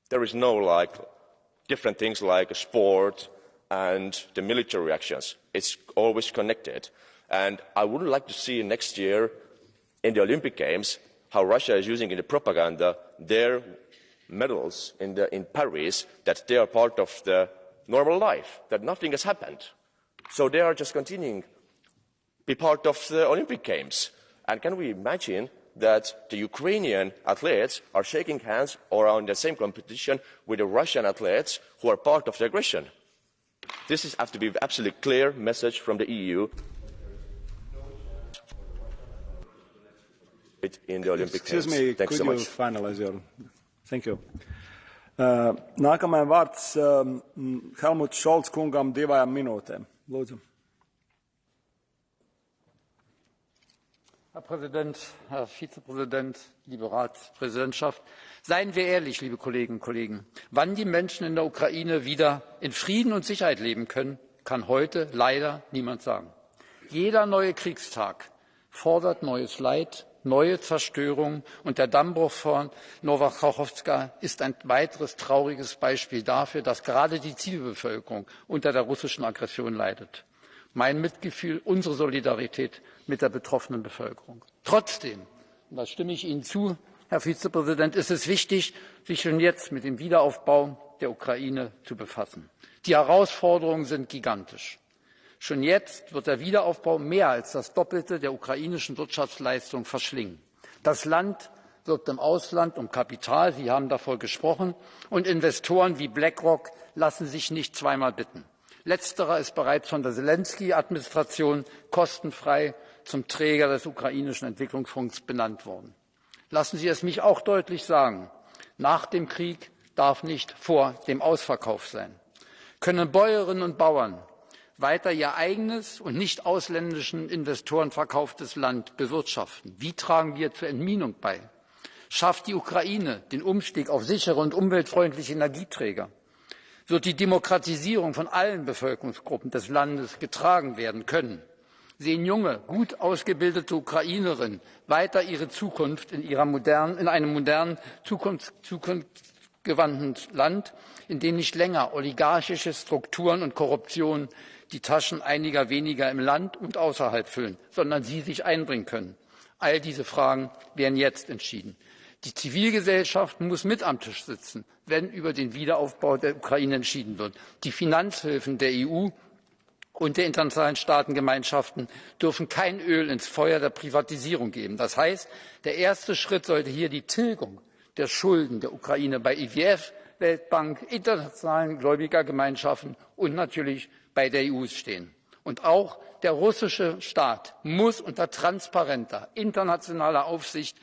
There is no different things like sport and the military actions. It's always connected. And I would like to see next year in the Olympic Games how Russia is using in the propaganda their medals in Paris, that they are part of the normal life, that nothing has happened. So they are just continuing to be part of the Olympic Games. And can we imagine that the Ukrainian athletes are shaking hands or are in the same competition with the Russian athletes who are part of the aggression? This has to be an absolutely clear message from the EU in the Olympic Games. Excuse me, Thanks could so you much. finalize your... Thank you. Nākamajam vārds Helmut Scholz kungam 2 minūtēm. Lūdzu. Herr Präsident, Herr Vizepräsident, liebe Ratspräsidentschaft, seien wir ehrlich, liebe Kolleginnen und Kollegen. Wann die Menschen in der Ukraine wieder in Frieden und Sicherheit leben können, kann heute leider niemand sagen. Jeder neue Kriegstag fordert neues Leid, neue Zerstörung, und der Dammbruch von Nova Kakhovka ist ein weiteres trauriges Beispiel dafür, dass gerade die Zivilbevölkerung unter der russischen Aggression leidet. Mein Mitgefühl, unsere Solidarität mit der betroffenen Bevölkerung. Trotzdem, und da stimme ich Ihnen zu, Herr Vizepräsident, ist es wichtig, sich schon jetzt mit dem Wiederaufbau der Ukraine zu befassen. Die Herausforderungen sind gigantisch. Schon jetzt wird der Wiederaufbau mehr als das Doppelte der ukrainischen Wirtschaftsleistung verschlingen. Das Land wirbt im Ausland um Kapital, Sie haben davon gesprochen, und Investoren wie BlackRock lassen sich nicht zweimal bitten. Letzterer ist bereits von der Selenskyj-Administration kostenfrei zum Träger des ukrainischen Entwicklungsfonds benannt worden. Lassen Sie es mich auch deutlich sagen: Nach dem Krieg darf nicht vor dem Ausverkauf sein. Können Bäuerinnen und Bauern weiter ihr eigenes und nicht ausländischen Investoren verkauftes Land bewirtschaften? Wie tragen wir zur Entminung bei? Schafft die Ukraine den Umstieg auf sichere und umweltfreundliche Energieträger? Wird die Demokratisierung von allen Bevölkerungsgruppen des Landes getragen werden können? Sehen junge, gut ausgebildete Ukrainerinnen weiter ihre Zukunft in einem modernen, zukunftsgewandten Land, in dem nicht länger oligarchische Strukturen und Korruption die Taschen einiger weniger im Land und außerhalb füllen, sondern sie sich einbringen können? All diese Fragen werden jetzt entschieden. Die Zivilgesellschaft muss mit am Tisch sitzen, wenn über den Wiederaufbau der Ukraine entschieden wird. Die Finanzhilfen der EU und der internationalen Staatengemeinschaften dürfen kein Öl ins Feuer der Privatisierung geben. Das heißt, der erste Schritt sollte hier die Tilgung der Schulden der Ukraine bei IWF, Weltbank, internationalen Gläubigergemeinschaften und natürlich bei der EU stehen. Und auch der russische Staat muss unter transparenter internationaler Aufsicht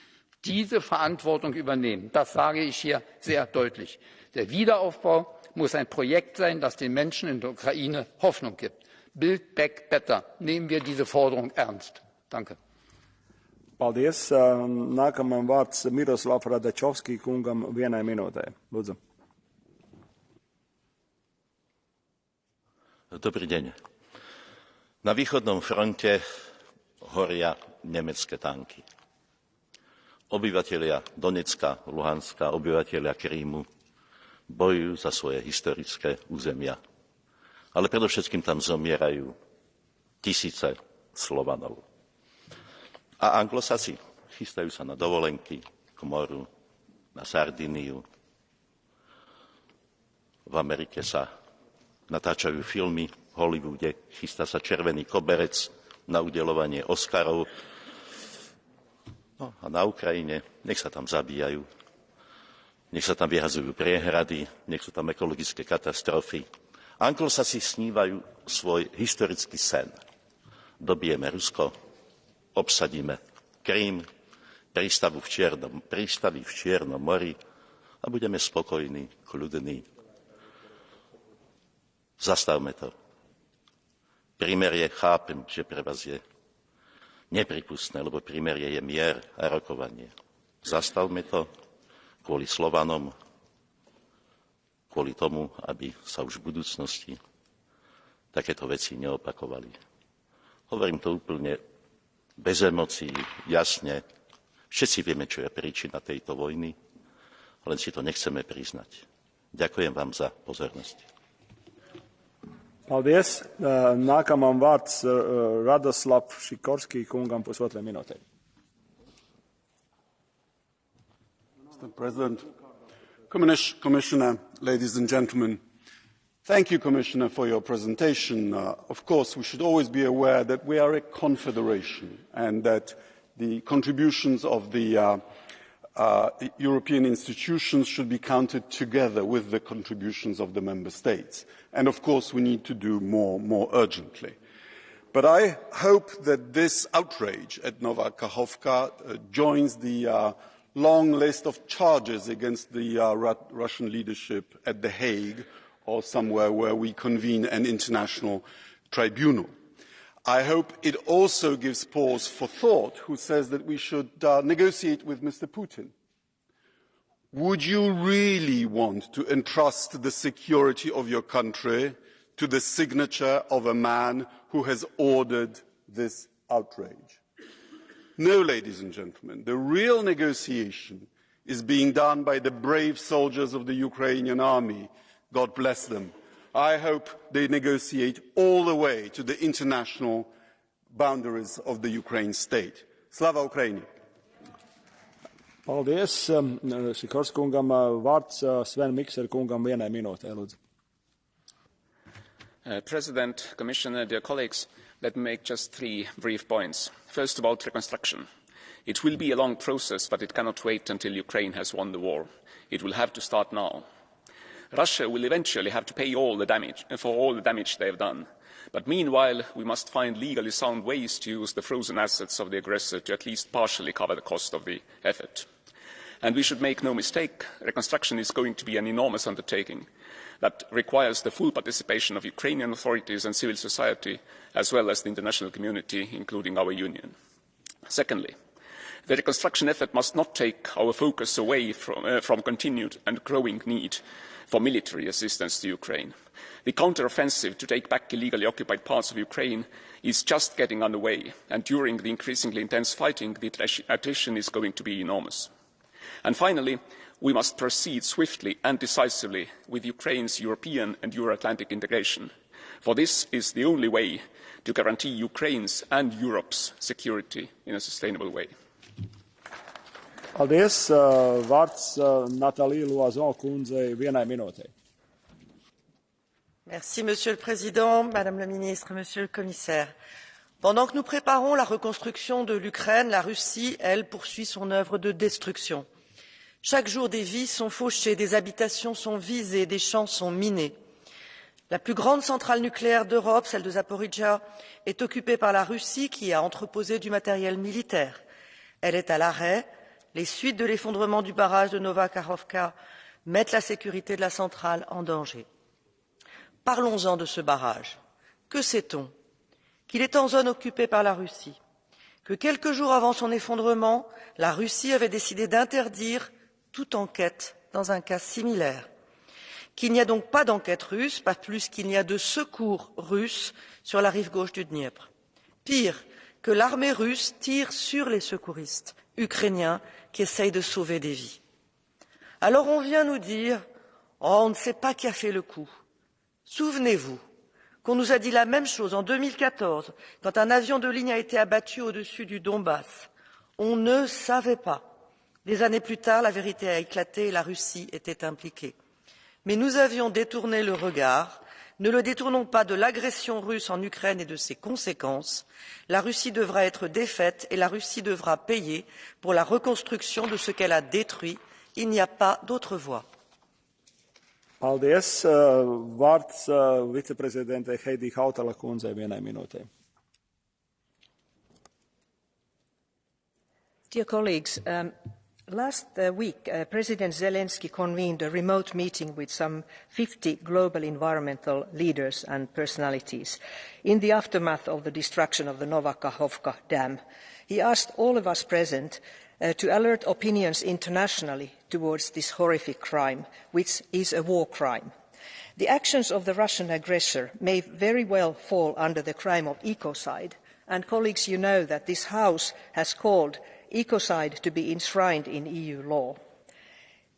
diese Verantwortung übernehmen. Das sage ich hier sehr deutlich. Der Wiederaufbau muss ein Projekt sein, das den Menschen in der Ukraine Hoffnung gibt. Build back better. Nehmen wir diese Forderung ernst. Danke. Paldies. Nākamajam vārds Miroslav Radačovski kungam 1 minūtē. Lūdzu. Dobrý deň. Na východnom fronte horia nemecké tanky. Obyvatelia Donecka, Luhanska, obyvatelia Krímu bojujú za svoje historické územia. Ale predovšetkým tam zomierajú tisíce Slovanov. A Anglosasi chystajú sa na dovolenky k moru, na Sardíniu. V Amerike sa natáčajú filmy, v Hollywoode chystá sa červený koberec na udeľovanie Oscarov. No a na Ukrajine nech sa tam zabíjajú, nech sa tam vyhazujú priehrady, nech sú tam ekologické katastrofy. Anglosasi snívajú svoj historický sen. Dobijeme Rusko, obsadíme Krím, prístavy v Čiernom mori a budeme spokojní, kľudní. Zastavme to. Prímerie chápem, že pre vás je nepripustné, lebo prímerie je mier a rokovanie. Zastavme to kvôli Slovanom, kvôli tomu, aby sa už v budúcnosti takéto veci neopakovali. Hovorím to úplne bez emócií, jasne. Všetci vieme, čo je príčina tejto vojny, len si to nechceme priznať. Ďakujem vám za pozornosť. Paldies. Nākamam vārds Radoslav Šikorski kungam pusotrai minūtei. Mr. President, Commissioner, ladies and gentlemen, thank you, Commissioner, for your presentation. Of course, we should always be aware that we are a confederation and that the contributions of the European institutions should be counted together with the contributions of the member states. And of course, we need to do more urgently. But I hope that this outrage at Nova Kakhovka joins the long list of charges against the Russian leadership at The Hague or somewhere where we convene an international tribunal. I hope it also gives pause for thought who says that we should negotiate with Mr. Putin. Would you really want to entrust the security of your country to the signature of a man who has ordered this outrage? No, ladies and gentlemen, the real negotiation is being done by the brave soldiers of the Ukrainian army. God bless them. I hope they negotiate all the way to the international boundaries of the Ukraine state. Slava Ukraini! Paldies. Šikors kungam vārds Sven Mikser kungam 1 minūtē, lūdzu. President, Commissioner, dear colleagues, let me make just 3 brief points. First, about reconstruction. It will be a long process, but it cannot wait until Ukraine has won the war. It will have to start now. Russia will eventually have to pay for all the damage they have done. But meanwhile, we must find legally sound ways to use the frozen assets of the aggressor to at least partially cover the cost of the effort. And we should make no mistake, reconstruction is going to be an enormous undertaking that requires the full participation of Ukrainian authorities and civil society, as well as the international community, including our union. Secondly, the reconstruction effort must not take our focus away from continued and growing need for military assistance to Ukraine. The counter-offensive to take back illegally occupied parts of Ukraine is just getting underway, and during the increasingly intense fighting, the attrition is going to be enormous. And finally, we must proceed swiftly and decisively with Ukraine's European and Euro-Atlantic integration, for this is the only way to guarantee Ukraine's and Europe's security in a sustainable way. Paldies. Vārds Nathalie Loison kundzei 1 minūtei. Merci, Monsieur le Président, Madame la Ministre, Monsieur le Commissaire. Pendant que nous préparons la reconstruction de l'Ukraine, la Russie, elle, poursuit son œuvre de destruction. Chaque jour, des vies sont fauchées, des habitations sont visées, des champs sont minés. La plus grande centrale nucléaire d'Europe, celle de Zaporijia, est occupée par la Russie qui a entreposé du matériel militaire. Elle est à l'arrêt. Les suites de l'effondrement du barrage de Nova Kakhovka mettent la sécurité de la centrale en danger. Parlons-en de ce barrage. Que sait-on? Qu'il est en zone occupée par la Russie, que quelques jours avant son effondrement, la Russie avait décidé d'interdire toute enquête dans un cas similaire, qu'il n'y a donc pas d'enquête russe, pas plus qu'il n'y a de secours russes sur la rive gauche du Dniepr. Pire, que l'armée russe tire sur les secouristes ukrainiens qui essayent de sauver des vies. Alors on vient nous dire « Oh, on ne sait pas qui a fait le coup ». Souvenez-vous qu'on nous a dit la même chose en 2014, quand un avion de ligne a été abattu au-dessus du Donbass. On ne savait pas. Des années plus tard, la vérité a éclaté et la Russie était impliquée. Mais nous avions détourné le regard. Ne le détournons pas de l'agression russe en Ukraine et de ses conséquences. La Russie devra être défaite et la Russie devra payer pour la reconstruction de ce qu'elle a détruit. Il n'y a pas d'autre voie. Paldies. Vārds viceprezidentei Heidi Hautala kundzei 1 minūtei. Dear colleagues, last week, President Zelensky convened a remote meeting with some 50 global environmental leaders and personalities in the aftermath of the destruction of the Nova Kakhovka dam. He asked all of us present to alert opinions internationally towards this horrific crime, which is a war crime. The actions of the Russian aggressor may very well fall under the crime of ecocide, and colleagues, you know that this House has called ecocide to be enshrined in EU law.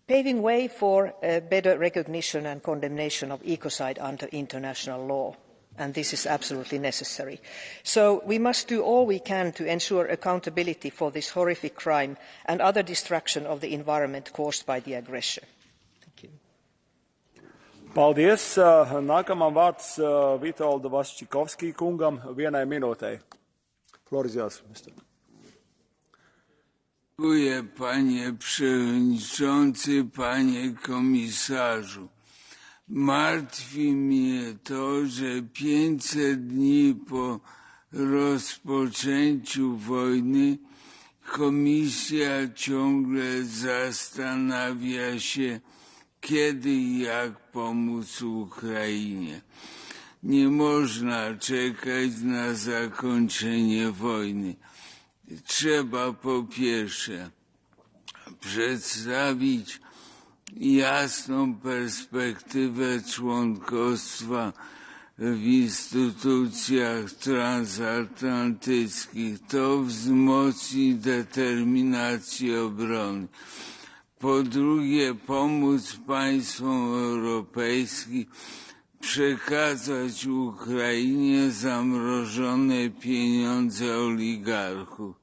paving way for better recognition and condemnation of ecocide under international law. And this is absolutely necessary. So we must do all we can to ensure accountability for this horrific crime and other destruction of the environment caused by the aggression. Thank you. Paldies. Nākamā vārds Vitolda Vaščikovskī kungam 1 minūtei. Floor is yours, Mr. Dziękuję, panie przewodniczący, panie komisarzu. Martwi mnie to, że 500 dni po rozpoczęciu wojny Komisja ciągle zastanawia się, kiedy i jak pomóc Ukrainie. Nie można czekać na zakończenie wojny. Trzeba po pierwsze przedstawić jasną perspektywę członkostwa w instytucjach transatlantyckich. To wzmocni determinację obrony. Po drugie, pomóc państwom europejskim przekazać Ukrainie zamrożone pieniądze oligarchów.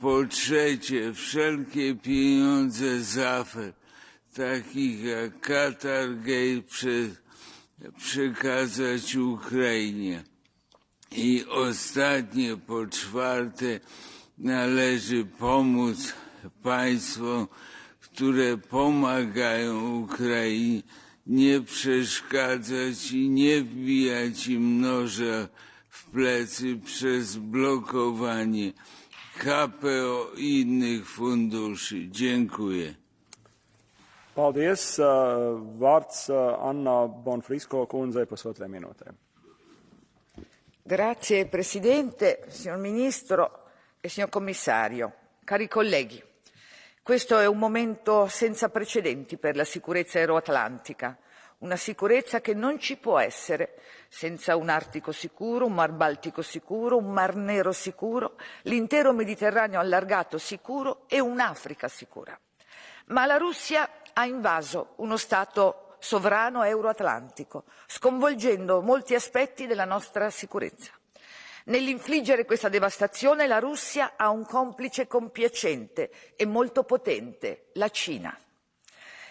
Po trzecie, wszelkie pieniądze z afer, takich jak Qatargate, przekazać Ukrainie. I ostatnie, po czwarte, należy pomóc państwom, które pomagają Ukrainie, nie przeszkadzać i nie wbijać im noża w plecy przez blokowanie KPO i innych funduszy. Dziękuję. Paldies. Vārds Anna Bonfrisco kundzei 1,5 minūtē. Grazie Presidente, signor Ministro e signor Commissario, cari colleghi. Questo è un momento senza precedenti per la sicurezza euroatlantica, una sicurezza che non ci può essere senza un Artico sicuro, un Mar Baltico sicuro, un Mar Nero sicuro, l'intero Mediterraneo allargato sicuro e un'Africa sicura. Ma la Russia ha invaso uno Stato sovrano euroatlantico, sconvolgendo molti aspetti della nostra sicurezza. Nell'infliggere questa devastazione la Russia ha un complice compiacente e molto potente, la Cina.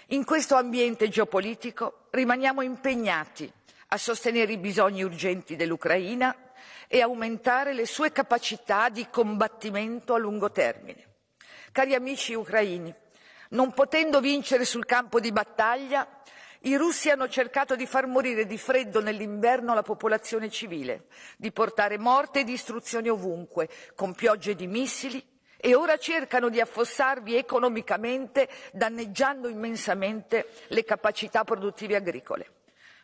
In questo ambiente geopolitico rimaniamo impegnati a sostenere i bisogni urgenti dell'Ucraina e aumentare le sue capacità di combattimento a lungo termine. Cari amici ucraini, non potendo vincere sul campo di battaglia, i russi hanno cercato di far morire di freddo nell'inverno la popolazione civile, di portare morte e distruzione ovunque, con piogge di missili, e ora cercano di affossarvi economicamente, danneggiando immensamente le capacità produttive agricole.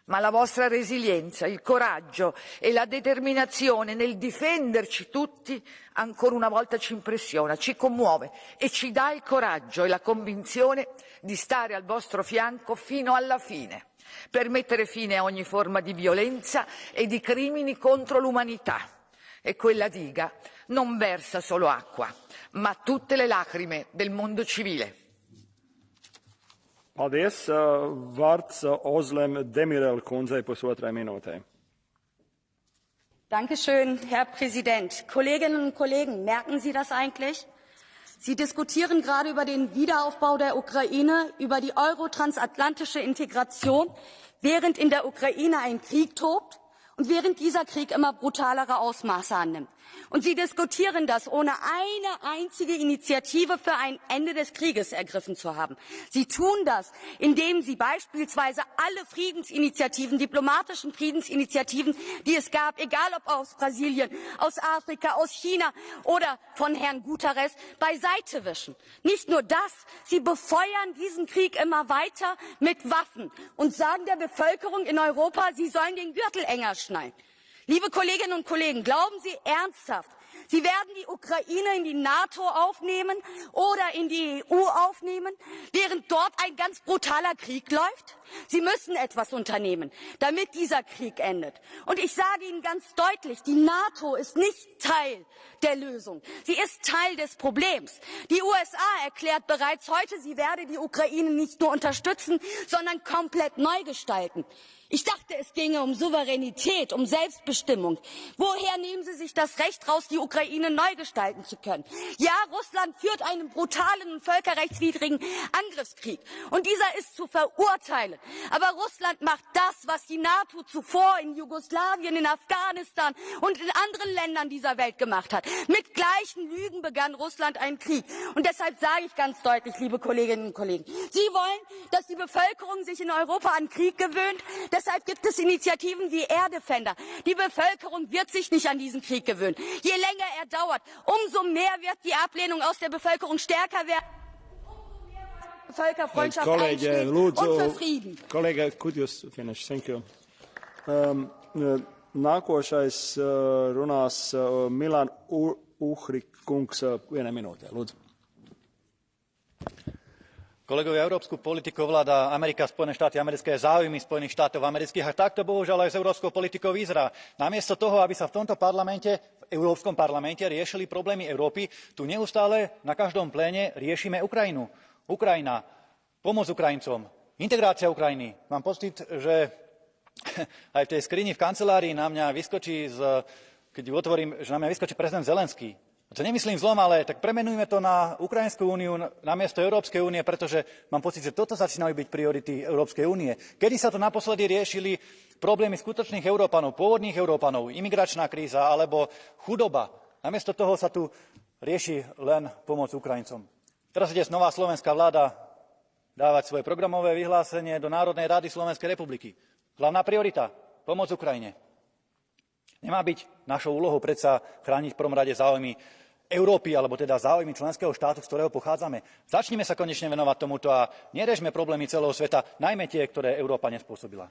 Ma la vostra resilienza, il coraggio e la determinazione nel difenderci tutti ancora una volta ci impressiona, ci commuove e ci dà il coraggio e la convinzione di stare al vostro fianco fino alla fine, per mettere fine a ogni forma di violenza e di crimini contro l'umanità. E quella diga non versa solo acqua, ma tutte le lacrime del mondo civile. Paldies. Vārds Ozlem Demirel kundzei 1,5 minūtē. Dankeschön, Herr Präsident. Kolleginnen und Kollegen, merken Sie das eigentlich? Sie diskutieren gerade über den Wiederaufbau der Ukraine, über die eurotransatlantische Integration, während in der Ukraine ein Krieg tobt und während dieser Krieg immer brutalere Ausmaße annimmt. Und Sie diskutieren das, ohne eine einzige Initiative für ein Ende des Krieges ergriffen zu haben. Sie tun das, indem Sie beispielsweise alle Friedensinitiativen, diplomatischen Friedensinitiativen, die es gab, egal ob aus Brasilien, aus Afrika, aus China oder von Herrn Guterres, beiseite wischen. Nicht nur das, Sie befeuern diesen Krieg immer weiter mit Waffen und sagen der Bevölkerung in Europa, sie sollen den Gürtel enger schnallen. Liebe Kolleginnen und Kollegen, glauben Sie ernsthaft, Sie werden die Ukraine in die NATO aufnehmen oder in die EU aufnehmen, während dort ein ganz brutaler Krieg läuft? Sie müssen etwas unternehmen, damit dieser Krieg endet. Und ich sage Ihnen ganz deutlich, die NATO ist nicht Teil der Lösung. Sie ist Teil des Problems. Die USA erklärt bereits heute, sie werde die Ukraine nicht nur unterstützen, sondern komplett neu gestalten. Ich dachte, es ginge um Souveränität, um Selbstbestimmung. Woher nehmen Sie sich das Recht raus, die Ukraine neu gestalten zu können? Ja, Russland führt einen brutalen und völkerrechtswidrigen Angriffskrieg. Und dieser ist zu verurteilen. Aber Russland macht das, was die NATO zuvor in Jugoslawien, in Afghanistan und in anderen Ländern dieser Welt gemacht hat. Mit gleichen Lügen begann Russland einen Krieg. Und deshalb sage ich ganz deutlich, liebe Kolleginnen und Kollegen, Sie wollen, dass die Bevölkerung sich in Europa an Krieg gewöhnt. Deshalb gibt es Initiativen wie Air Defender. Die Bevölkerung wird sich nicht an diesen Krieg gewöhnen. Je länger er dauert, umso mehr wird die Ablehnung aus der Bevölkerung stärker werden. Umso mehr wird die Völkerfreundschaft einstehen und für Frieden. Kolēģi, could you finish? Thank you. Nākošais runās Milan Uhrikungs, 1 minūte. Lūdzu. Kolegovia, európsku politiku ovláda Amerika, Spojené štáty americké, záujmy Spojených štátov amerických a takto bohužiaľ aj s európskou politikou vyzerá. Namiesto toho, aby sa v tomto parlamente, v Európskom parlamente riešili problémy Európy, tu neustále na každom pléne riešime Ukrajinu. Ukrajina, pomoc Ukrajincom, integrácia Ukrajiny. Mám pocit, že aj v tej skrini v kancelárii na mňa vyskočí, keď ju otvorím, že na mňa vyskočí prezident Zelenský. To nemyslím zlom, ale tak premenujme to na Ukrajinskú úniu namiesto Európskej únie, pretože mám pocit, že toto začínajú byť priority Európskej únie. Kedy sa to naposledy riešili problémy skutočných Európanov, pôvodných Európanov, imigračná kríza alebo chudoba. Namiesto toho sa tu rieši len pomoc Ukrajincom. Teraz ide nová slovenská vláda dávať svoje programové vyhlásenie do Národnej rady Slovenskej republiky. Hlavná priorita – pomoc Ukrajine. Nemá byť našou úlohou predsa chrániť v prvom rade záujmy Európy, alebo teda záujmy členského štátu, z ktorého pochádzame. Začnime sa konečne venovať tomuto a nerežme problémy celého sveta, najmä tie, ktoré Európa nespôsobila.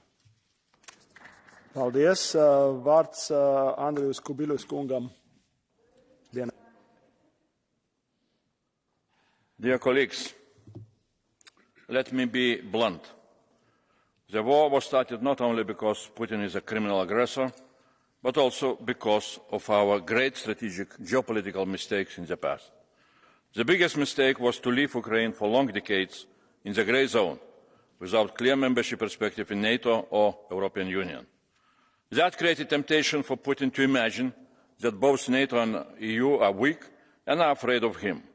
Paldies. Vārds Andrius Kubilius kungam. Dear colleagues, let me be blunt. The war was started not only because Putin is a criminal aggressor, but also because of our great strategic geopolitical mistakes in the past. The biggest mistake was to leave Ukraine for long decades in the grey zone, without clear membership perspective in NATO or European Union. That created temptation for Putin to imagine that both NATO and EU are weak and are afraid of him,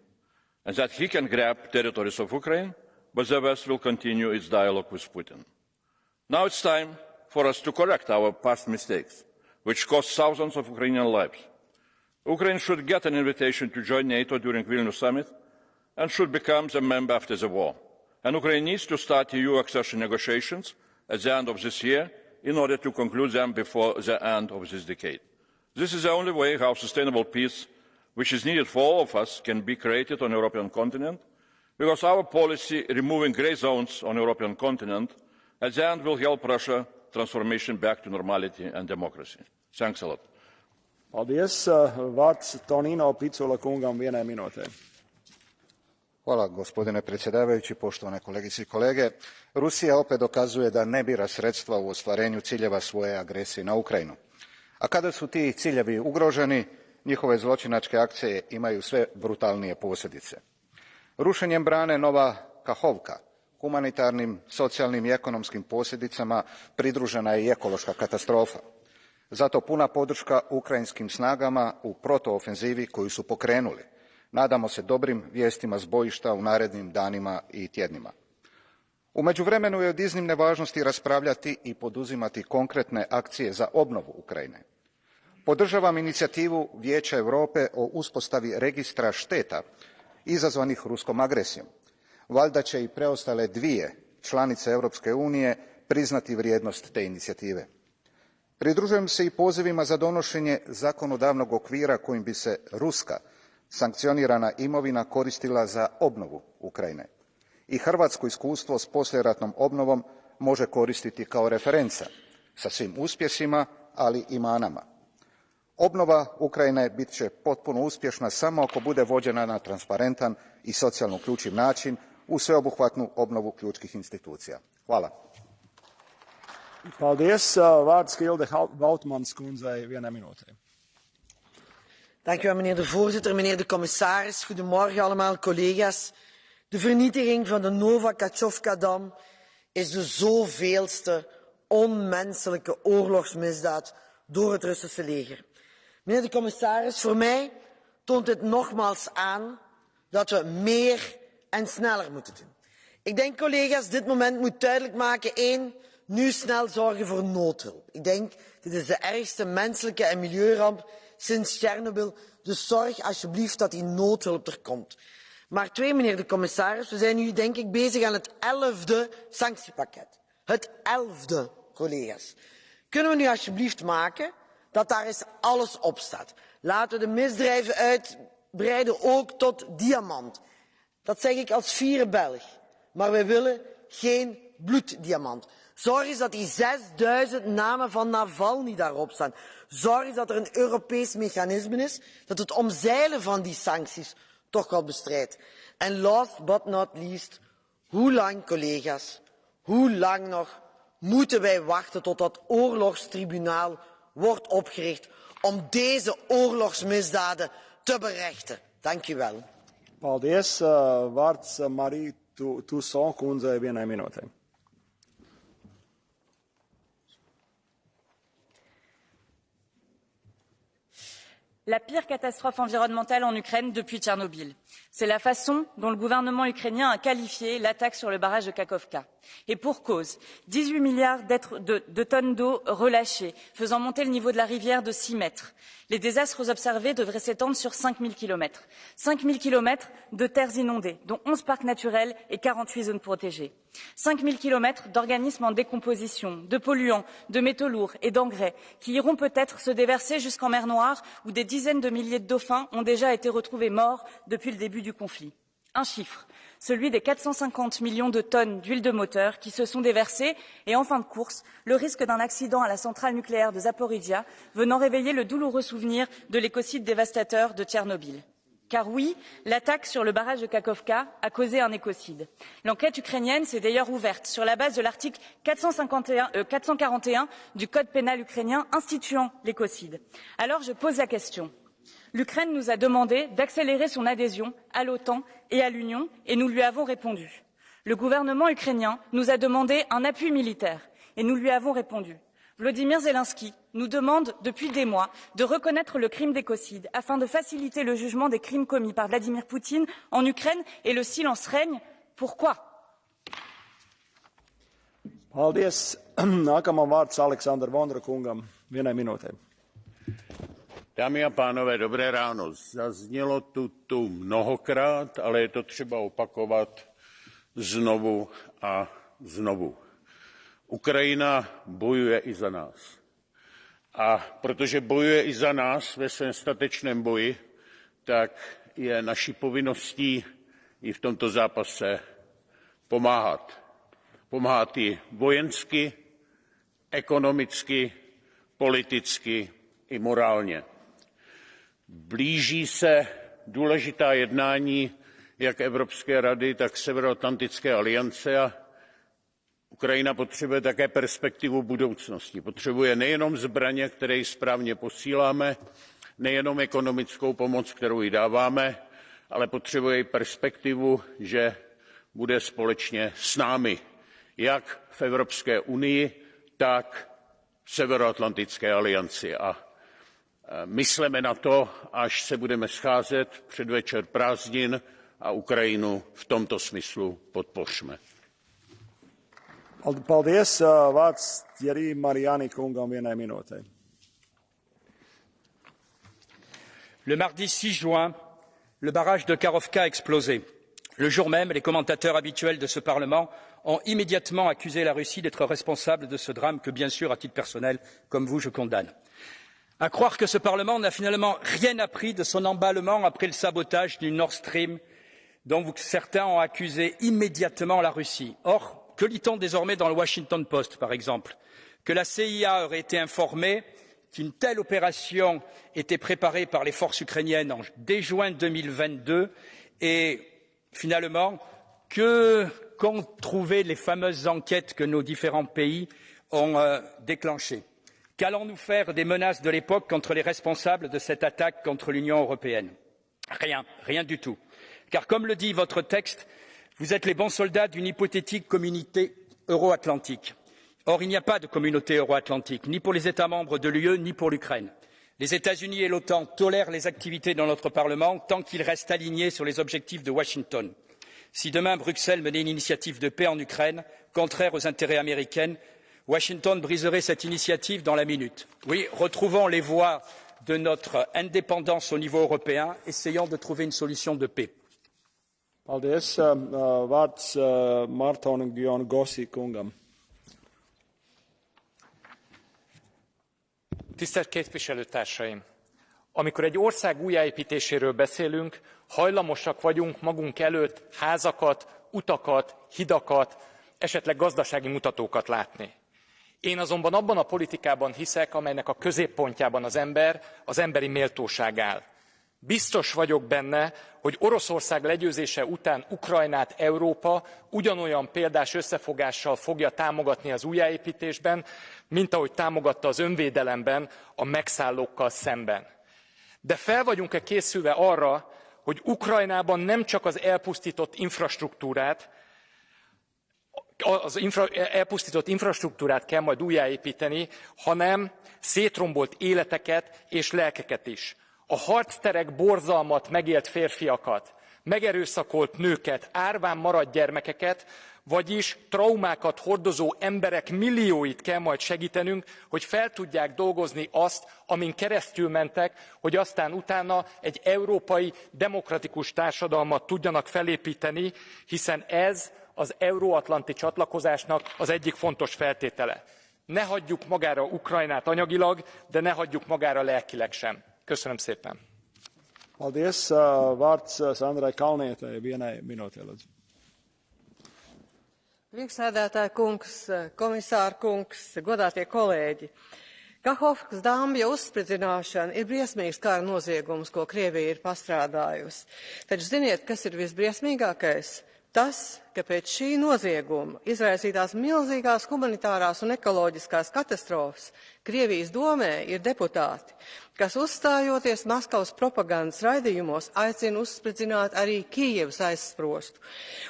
and that he can grab territories of Ukraine, but the West will continue its dialogue with Putin. Now it's time for us to correct our past mistakes, which cost thousands of Ukrainian lives. Ukraine should get an invitation to join NATO during the Vilnius summit and should become a member after the war. And Ukraine needs to start EU accession negotiations at the end of this year in order to conclude them before the end of this decade. This is the only way how sustainable peace, which is needed for all of us, can be created on the European continent, because our policy removing grey zones on the European continent at the end will help Russia transformation back to normality and democracy. Thanks a lot. Paldies. Vārds Tonino Picula kungam 1 minūte. Hvala gospodine predsjedavajući, poštovane kolegice i kolege. Rusija opet dokazuje da ne bira sredstva u ostvarenju ciljeva svoje agresije na Ukrajinu. A kada su ti ciljevi ugroženi, njihove zločinačke akcije imaju sve brutalnije posljedice. Rušenjem brane Nova Kakhovka, humanitarnim, socijalnim i ekonomskim posljedicama pridružena je i ekološka katastrofa. Zato puna podrška ukrajinskim snagama u protuofenzivi koju su pokrenuli. Nadamo se dobrim vijestima s bojišta u narednim danima i tjednima. U međuvremenu je od iznimne važnosti raspravljati i poduzimati konkretne akcije za obnovu Ukrajine. Podržavam inicijativu Vijeća Europe o uspostavi registra šteta izazvanih ruskom agresijom. Valjda će i preostale dvije članice Europske unije priznati vrijednost te inicijative. Pridružujem se i pozivima za donošenje zakonodavnog okvira kojim bi se ruska sankcionirana imovina koristila za obnovu Ukrajine. I hrvatsko iskustvo s poslijeratnom obnovom može koristiti kao referenca sa svim uspjesima, ali i manama. Obnova Ukrajine bit će potpuno uspješna samo ako bude vođena na transparentan i socijalno uključiv način u sveobuhvatnu obnovu ključnih institucija. Hvala. Paldies. Vārds Hilde Woutmans kundzei, 1 minūte. Dank u wel, meneer de voorzitter, meneer de commissaris. Goedemorgen allemaal, collega's. De vernietiging van de Nova Kakhovka-dam is de zoveelste onmenselijke oorlogsmisdaad door het Russische leger. Meneer de commissaris, voor mij toont dit nogmaals aan dat we meer en sneller moeten doen. Ik denk, collega's, dit moment moet duidelijk maken: 1, nu snel zorgen voor noodhulp. Ik denk, dit is de ergste menselijke en milieuramp sinds Tsjernobyl. Dus zorg alsjeblieft dat die noodhulp er komt. Maar 2, meneer de commissaris, we zijn nu denk ik bezig aan het 11e sanctiepakket. Het 11e, collega's. Kunnen we nu alsjeblieft maken dat daar eens alles op staat? Laten we de misdrijven uitbreiden ook tot diamant. Dat zeg ik als fiere Belg. Maar wij willen geen bloeddiamant. Zorg eens dat die 6000 namen van Navalny daarop staan. Zorg eens dat er een Europees mechanisme is dat het omzeilen van die sancties toch wel bestrijdt. En last but not least, hoe lang, collega's, hoe lang nog moeten wij wachten tot dat oorlogstribunaal wordt opgericht om deze oorlogsmisdaden te berechten? Dank u wel. Paldies. Vārds Marie Toussaint kundzei, 1 minūte. La pire catastrophe environnementale en Ukraine depuis Tchernobyl. C'est la façon dont le gouvernement ukrainien a qualifié l'attaque sur le barrage de Kakhovka. Et pour cause, 18 milliards de tonnes d'eau relâchées, faisant monter le niveau de la rivière de 6 mètres. Les désastres observés devraient s'étendre sur 5000 kilomètres. 5000 kilomètres de terres inondées, dont 11 parcs naturels et 48 zones protégées. 5000 kilomètres d'organismes en décomposition, de polluants, de métaux lourds et d'engrais, qui iront peut-être se déverser jusqu'en mer Noire, où des dizaines de milliers de dauphins ont déjà été retrouvés morts depuis le début du conflit. Un chiffre, celui des 450 millions de tonnes d'huile de moteur qui se sont déversées et, en fin de course, le risque d'un accident à la centrale nucléaire de Zaporijia venant réveiller le douloureux souvenir de l'écocide dévastateur de Tchernobyl. Car oui, l'attaque sur le barrage de Kakhovka a causé un écocide. L'enquête ukrainienne s'est d'ailleurs ouverte sur la base de l'article 441 du Code pénal ukrainien instituant l'écocide. Alors je pose la question. L'Ukraine nous a demandé d'accélérer son adhésion à l'OTAN et à l'Union et nous lui avons répondu. Le gouvernement ukrainien nous a demandé un appui militaire et nous lui avons répondu. Volodymyr Zelensky nous demande depuis des mois de reconnaître le crime d'écocide afin de faciliter le jugement des crimes commis par Vladimir Poutine en Ukraine et le silence règne. Pourquoi? Paldies. Nākamam vārds Aleksandra Vondra kungam, 1 minūte. Dámy a pánové, dobré ráno. Zaznělo tu mnohokrát, ale je to třeba opakovat znovu a znovu. Ukrajina bojuje i za nás. A protože bojuje i za nás ve svém statečném boji, tak je naší povinností i v tomto zápase pomáhat. Pomáhat i vojensky, ekonomicky, politicky i morálně. Blíží se důležitá jednání jak Evropské rady, tak Severoatlantické aliance a Ukrajina potřebuje také perspektivu budoucnosti. Potřebuje nejenom zbraně, které jí správně posíláme, nejenom ekonomickou pomoc, kterou jí dáváme, ale potřebuje i perspektivu, že bude společně s námi, jak v Evropské unii, tak v Severoatlantické alianci. A mysleme na to, až se budeme scházet v předvečer prázdnin a Ukrajinu v tomto smyslu podpořme. Paldies. Vārds Thierry Mariani kungam, 1 minūte. Le mardi 6 juin, le barrage de Kakhovka a explosé. Le jour même, les commentateurs habituels de ce Parlement ont immédiatement accusé la Russie d'être responsable de ce drame que, bien sûr, à titre personnel, comme vous, je condamne. À croire que ce Parlement n'a finalement rien appris de son emballement après le sabotage du Nord Stream, dont certains ont accusé immédiatement la Russie. Or, que lit-on désormais dans le Washington Post, par exemple? Que la CIA aurait été informée qu'une telle opération était préparée par les forces ukrainiennes dès juin 2022 et finalement qu'ont trouvé les fameuses enquêtes que nos différents pays ont déclenché. Qu'allons-nous faire des menaces de l'époque contre les responsables de cette attaque contre l'Union européenne? Rien, rien du tout. Car comme le dit votre texte, vous êtes les bons soldats d'une hypothétique communauté euro-atlantique. Or, il n'y a pas de communauté euro-atlantique, ni pour les États membres de l'UE, ni pour l'Ukraine. Les États-Unis et l'OTAN tolèrent les activités dans notre Parlement tant qu'ils restent alignés sur les objectifs de Washington. Si demain Bruxelles menait une initiative de paix en Ukraine, contraire aux intérêts américains, Washington briserait cette initiative dans la minute. Oui, retrouvons les voies de notre indépendance au niveau européen, essayons de trouver une solution de paix. Paldies. Vārds Mārtonam Giongossi kungam. Tisztelt képviselőtársaim! Amikor egy ország újjáépítéséről beszélünk, hajlamosak vagyunk magunk előtt házakat, utakat, hidakat, esetleg gazdasági mutatókat látni. Én azonban abban a politikában hiszek, amelynek a középpontjában az emberi méltóság áll. Biztos vagyok benne, hogy Oroszország legyőzése után Ukrajnát Európa ugyanolyan példás összefogással fogja támogatni az újjáépítésben, mint ahogy támogatta az önvédelemben a megszállókkal szemben. De fel vagyunk-e készülve arra, hogy Ukrajnában nem csak az elpusztított infrastruktúrát kell majd újjáépíteni, hanem szétrombolt életeket és lelkeket is. A harcterek borzalmat megélt férfiakat, megerőszakolt nőket, árván maradt gyermekeket, vagyis traumákat hordozó emberek millióit kell majd segítenünk, hogy fel tudják dolgozni azt, amin keresztül mentek, hogy aztán utána egy európai demokratikus társadalmat tudjanak felépíteni, hiszen ez az euróatlanti csatlakozásnak az egyik fontos feltétele. Ne hagyjuk magára Ukrajnát anyagilag, de ne hagyjuk magára lelkileg sem. Köszönöm szépen. Paldies. Vārds Sandrai Kalnietei vienai minūtei, lūdzu. Priekšsēdētāja kungs, komisāra kungs, godātie kolēģi. Kakhovkas dāmbja uzspridzināšana ir briesmīgs kara noziegums, ko Krievija ir pastrādājusi. Taču ziniet, kas ir visbriesmīgākais? Tas, ka pēc šī nozieguma izraisītās milzīgās humanitārās un ekoloģiskās katastrofas Krievijas domē ir deputāti, kas uzstājoties Maskavas propagandas raidījumos aicina uzspridzināt arī Kijevas aizsprostu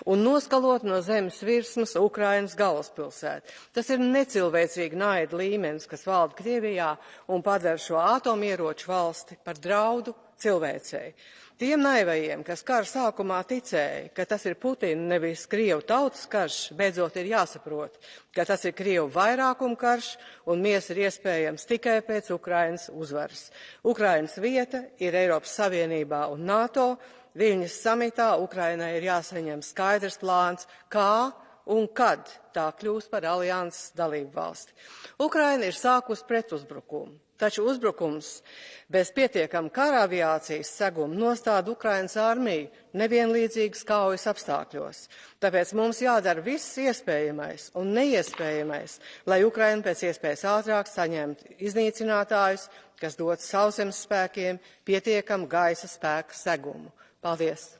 un noskalot no zemes virsmas Ukrainas galvaspilsētu. Tas ir necilvēcīgi naida līmenis, kas valda Krievijā un padara šo atomieroču valsti par draudu cilvēcei. Tiem naivajiem, kas kara sākumā ticēja, ka tas ir Putina nevis Krievu tautas karš, beidzot ir jāsaprot, ka tas ir Krievu vairākuma karš un miers ir iespējams tikai pēc Ukrainas uzvaras. Ukrainas vieta ir Eiropas Savienībā un NATO. Viļņas samitā Ukrainai ir jāsaņem skaidrs plāns, kā un kad tā kļūs par alianses dalību valsti. Ukraina ir sākus pretuzbrukumu. Taču uzbrukums bez pietiekama kara aviācijas seguma nostāda Ukrainas armiju nevienlīdzīgas kaujas apstākļos. Tāpēc mums jādara viss iespējamais un neiespējamais, lai Ukraina pēc iespējas ātrāk saņemtu iznīcinātājus, kas dod sauszemes spēkiem pietiekamu gaisa spēka segumu. Paldies!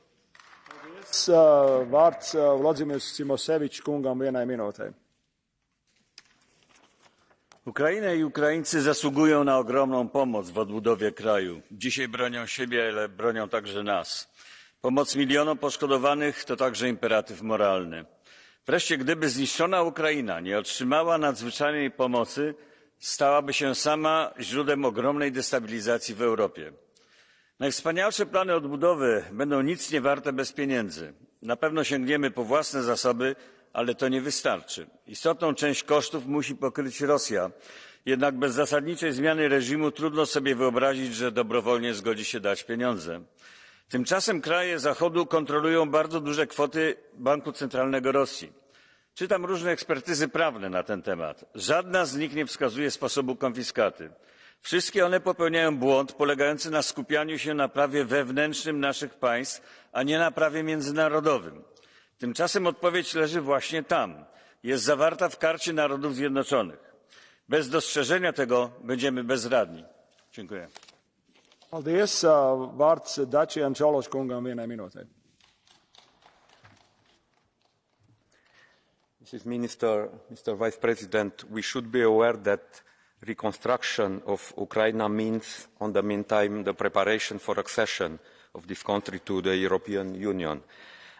Paldies. Vārds Vladimirs Cimosevičs kungam vienai minūtei. Ukraina i Ukraińcy zasługują na ogromną pomoc w odbudowie kraju. Dzisiaj bronią siebie, ale bronią także nas. Pomoc milionom poszkodowanych to także imperatyw moralny. Wreszcie, gdyby zniszczona Ukraina nie otrzymała nadzwyczajnej pomocy, stałaby się sama źródłem ogromnej destabilizacji w Europie. Najwspanialsze plany odbudowy będą nic nie warte bez pieniędzy. Na pewno sięgniemy po własne zasoby, ale to nie wystarczy. Istotną część kosztów musi pokryć Rosja. Jednak bez zasadniczej zmiany reżimu trudno sobie wyobrazić, że dobrowolnie zgodzi się dać pieniądze. Tymczasem kraje Zachodu kontrolują bardzo duże kwoty Banku Centralnego Rosji. Czytam różne ekspertyzy prawne na ten temat. Żadna z nich nie wskazuje sposobu konfiskaty. Wszystkie one popełniają błąd polegający na skupianiu się na prawie wewnętrznym naszych państw, a nie na prawie międzynarodowym. Tymczasem odpowiedź leży właśnie tam. Jest zawarta w Karcie Narodów Zjednoczonych. Bez dostrzeżenia tego będziemy bezradni. Dziękuję. Paldies. Vārds Dačian Čološ kungam vienai minūtei. Mrs. Minister, Mr. Vice President, we should be aware that reconstruction of Ukraine means, in the meantime, the preparation for accession of this country to the European Union.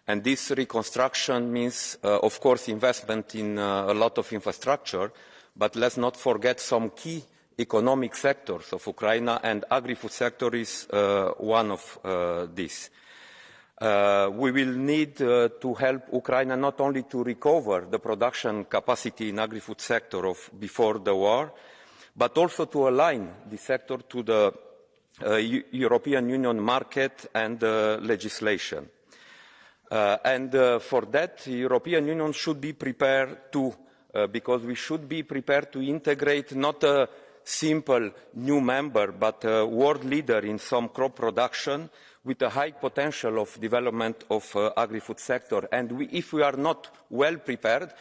And this reconstruction means, of course, investment in a lot of infrastructure, but let's not forget some key economic sectors of Ukraine, and agri-food sector is one of these. We will need to help Ukraine not only to recover the production capacity in agri-food sector of before the war, but also to align the sector to the European Union market and legislation. For that, the European Union should be prepared too, because we should be prepared to integrate not a simple new member, but a world leader in some crop production with a high potential of development of agri-food sector. And if we are not well prepared,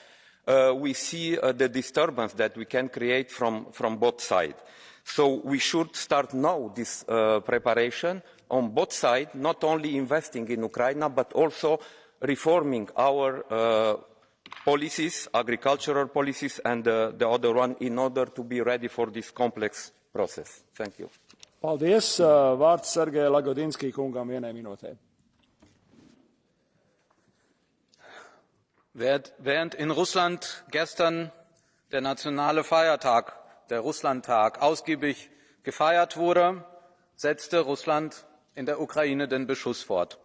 we see the disturbance that we can create from both sides. So we should start now this preparation on both sides, not only investing in Ukraine, but also reforming our policies, agricultural policies, and the other one in order to be ready for this complex process. Thank you. Paldies. Vārds Sergei Lagodinski kungam vienai minūtei. Während in Russland gestern der nationale Feiertag, der Russlandtag, ausgiebig gefeiert wurde, setzte Russland in der Ukraine den Beschuss fort.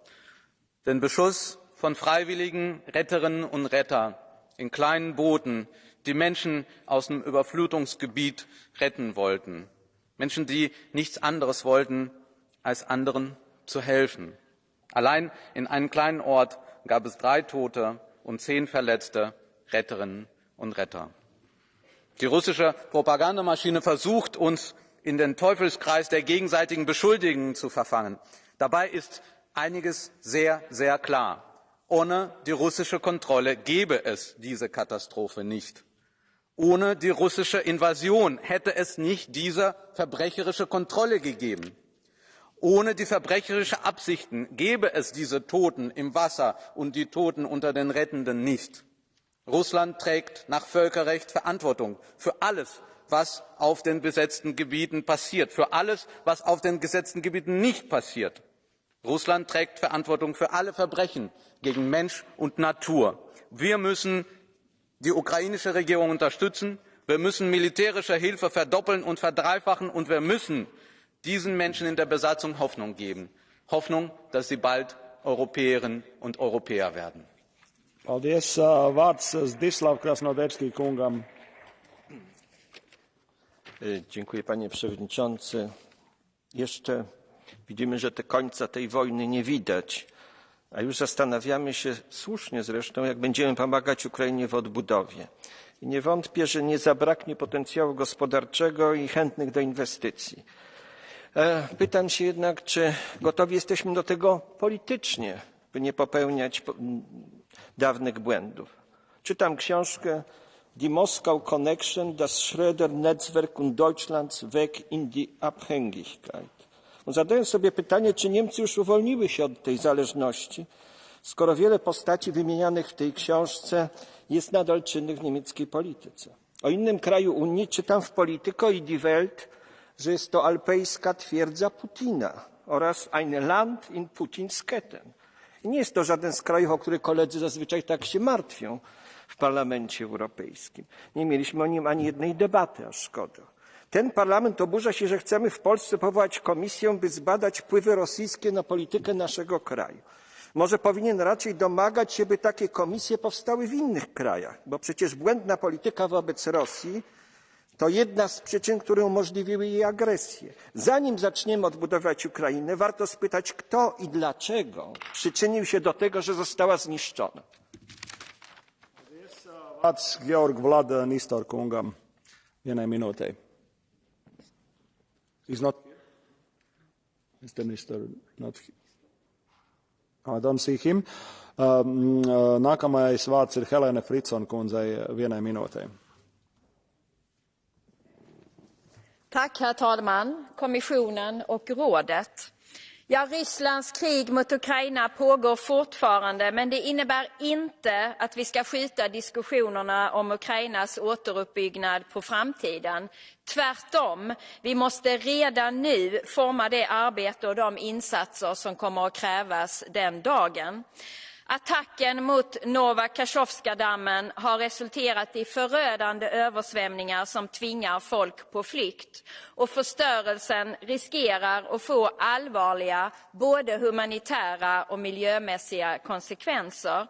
Den Beschuss von freiwilligen Retterinnen und Rettern in kleinen Booten, die Menschen aus dem Überflutungsgebiet retten wollten. Menschen, die nichts anderes wollten, als anderen zu helfen. Allein in einem kleinen Ort gab es 3 Tote und 10 verletzte Retterinnen und Retter. Die russische Propagandamaschine versucht, uns in den Teufelskreis der gegenseitigen Beschuldigungen zu verfangen. Dabei ist einiges sehr, sehr klar. Ohne die russische Kontrolle gäbe es diese Katastrophe nicht. Ohne die russische Invasion hätte es nicht diese verbrecherische Kontrolle gegeben. Ohne die verbrecherischen Absichten gäbe es diese Toten im Wasser und die Toten unter den Rettenden nicht. Russland trägt nach Völkerrecht Verantwortung für alles, was auf den besetzten Gebieten passiert, für alles, was auf den besetzten Gebieten nicht passiert. Russland trägt Verantwortung für alle Verbrechen gegen Mensch und Natur. Wir müssen die ukrainische Regierung unterstützen, wir müssen militärische Hilfe verdoppeln und verdreifachen, und wir müssen diesen Menschen in der Besatzung Hoffnung geben. Hoffnung, dass sie bald Europäerinnen und Europäer werden. Paldies. Vārds Zdzisław Krasnodębski kungam. Dziękuję, panie przewodniczący. Jeszcze widzimy, że końca tej wojny nie widać, a już zastanawiamy się, słusznie zresztą, jak będziemy pomagać Ukrainie w odbudowie. I nie wątpię, że nie zabraknie potencjału gospodarczego i chętnych do inwestycji. Pytam się jednak, czy gotowi jesteśmy do tego politycznie, by nie popełniać dawnych błędów. Czytam książkę Die Moskau Connection, das Schröder-Netzwerk und Deutschlands Weg in die Abhängigkeit. Zadaję sobie pytanie, czy Niemcy już uwolniły się od tej zależności, skoro wiele postaci wymienianych w tej książce jest nadal czynnych w niemieckiej polityce. O innym kraju Unii czytam w Politico i Die Welt, że jest to alpejska twierdza Putina oraz ein Land in Putinsketten. I nie jest to żaden z krajów, o których koledzy zazwyczaj tak się martwią w Parlamencie Europejskim. Nie mieliśmy o nim ani jednej debaty, a szkoda. Ten parlament oburza się, że chcemy w Polsce powołać komisję, by zbadać wpływy rosyjskie na politykę naszego kraju. Może powinien raczej domagać się, by takie komisje powstały w innych krajach, bo przecież błędna polityka wobec Rosji to jedna z przyczyn, które umożliwiły jej agresję. Zanim zaczniemy odbudowywać Ukrainę, warto spytać, kto i dlaczego przyczynił się do tego, że została zniszczona. Vārds Georg Vlad Nistor kungam vienai minūtei. He's not here. Mr. Nistor not here. I don't see him. Nākamais vārds ir Helēne Fritzon kundzei vienai minūtei. Tack, herr talman, kommissionen och rådet. Ja, Rysslands krig mot Ukraina pågår fortfarande, men det innebär inte att vi ska skjuta diskussionerna om Ukrainas återuppbyggnad på framtiden. Tvärtom, vi måste redan nu forma det arbete och de insatser som kommer att krävas den dagen. Attacken mot Nova Kakhovka-dammen har resulterat i förödande översvämningar som tvingar folk på flykt. Och förstörelsen riskerar att få allvarliga både humanitära och miljömässiga konsekvenser.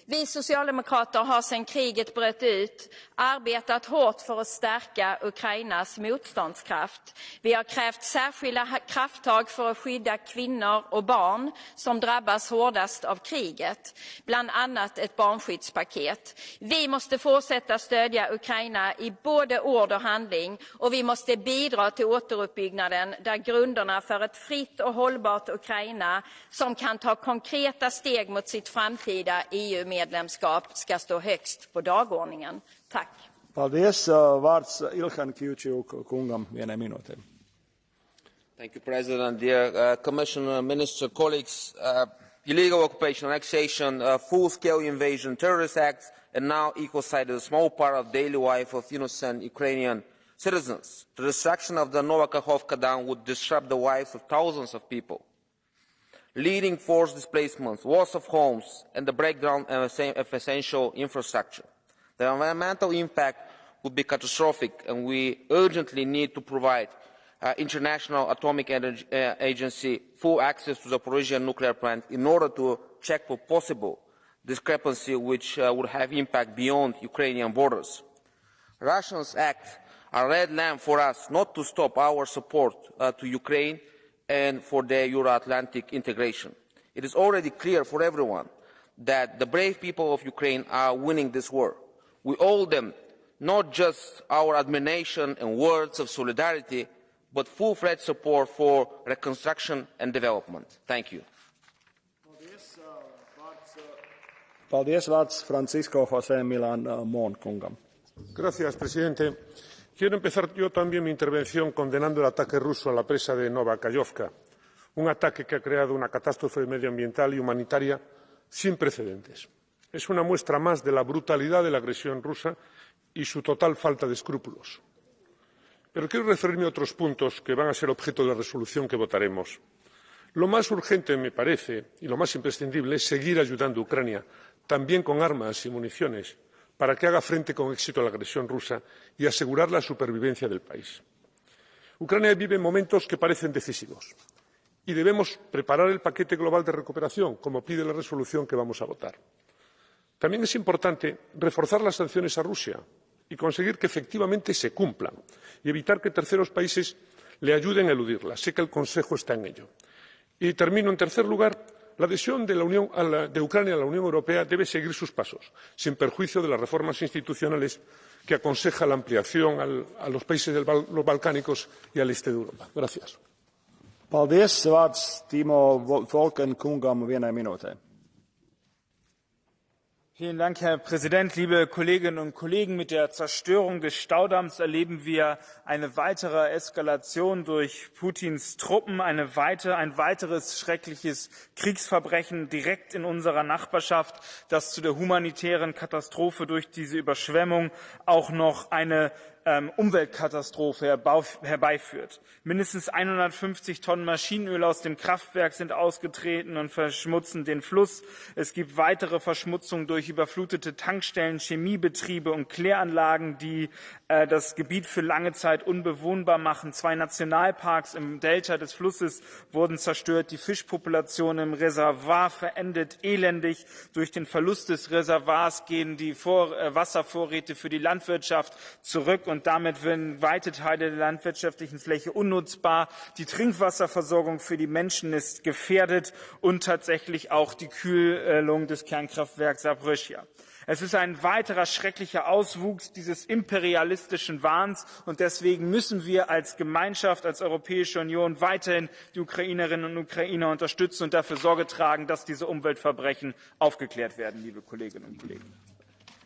Vi socialdemokrater har sedan kriget bröt ut arbetat hårt för att stärka Ukrainas motståndskraft. Vi har krävt särskilda krafttag för att skydda kvinnor och barn som drabbas hårdast av kriget, bland annat ett barnskyddspaket. Vi måste fortsätta stödja Ukraina i både ord och handling, och vi måste bidra till återuppbyggnaden där grunderna för ett fritt och hållbart Ukraina som kan ta konkreta steg mot sitt framtida EU-medlemskap ska stå högst på dagordningen. Tack. Paldies. Vārds Ilhan Kyučiuk kungam vienai minūtei. Thank you, President. Dear Commissioner, Minister, colleagues, illegal occupation, annexation, full-scale invasion, terrorist acts, and now ecocide is a small part of daily life of innocent Ukrainian citizens. The destruction of the Nova Kakhovka dam would disrupt the lives of thousands of people, leading forced displacements, loss of homes, and the breakdown of essential infrastructure. The environmental impact would be catastrophic, and we urgently need to provide International Atomic Energy Agency full access to the Zaporizhzhia nuclear plant in order to check for possible discrepancy which would have impact beyond Ukrainian borders. Russians act a red lamp for us not to stop our support to Ukraine and for their Euro-Atlantic integration. It is already clear for everyone that the brave people of Ukraine are winning this war. We owe them not just our admiration and words of solidarity, but full-fledged support for reconstruction and development. Thank you. Paldies, vārds Francisco José Milán Mon kungam. Gracias, presidente. Quiero empezar yo también mi intervención condenando el ataque ruso a la presa de Nova Kakhovka, un ataque que ha creado una catástrofe medioambiental y humanitaria sin precedentes. Es una muestra más de la brutalidad de la agresión rusa y su total falta de escrúpulos. Pero quiero referirme a otros puntos que van a ser objeto de la resolución que votaremos. Lo más urgente, me parece, y lo más imprescindible es seguir ayudando a Ucrania, también con armas y municiones, para que haga frente con éxito a la agresión rusa y asegurar la supervivencia del país. Ucrania vive momentos que parecen decisivos y debemos preparar el paquete global de recuperación, como pide la resolución que vamos a votar. También es importante reforzar las sanciones a Rusia y conseguir que efectivamente se cumplan y evitar que terceros países le ayuden a eludirlas. Sé que el Consejo está en ello. Y termino en tercer lugar. La adhesión de Ucrania a la Unión Europea debe seguir sus pasos, sin perjuicio de las reformas institucionales que aconseja la ampliación a los países de los balcánicos y al este de Europa. Gracias. Paldies, vārds Timo Volken kungam vienai minūtei. Vielen Dank, Herr Präsident, liebe Kolleginnen und Kollegen. Mit der Zerstörung des Staudamms erleben wir eine weitere Eskalation durch Putins Truppen, ein weiteres schreckliches Kriegsverbrechen direkt in unserer Nachbarschaft, das zu der humanitären Katastrophe durch diese Überschwemmung auch noch eine Umweltkatastrophe herbeiführt. Mindestens 150 Tonnen Maschinenöl aus dem Kraftwerk sind ausgetreten und verschmutzen den Fluss. Es gibt weitere Verschmutzung durch überflutete Tankstellen, Chemiebetriebe und Kläranlagen, die das Gebiet für lange Zeit unbewohnbar machen. 2 Nationalparks im Delta des Flusses wurden zerstört. Die Fischpopulation im Reservoir verendet elendig. Durch den Verlust des Reservoirs gehen die Wasservorräte für die Landwirtschaft zurück. Und damit werden weite Teile der landwirtschaftlichen Fläche unnutzbar. Die Trinkwasserversorgung für die Menschen ist gefährdet und tatsächlich auch die Kühlung des Kernkraftwerks Zaporizhzhia. Es ist ein weiterer schrecklicher Auswuchs dieses imperialistischen Wahns, und deswegen müssen wir als Gemeinschaft, als Europäische Union weiterhin die Ukrainerinnen und Ukrainer unterstützen und dafür Sorge tragen, dass diese Umweltverbrechen aufgeklärt werden, liebe Kolleginnen und Kollegen.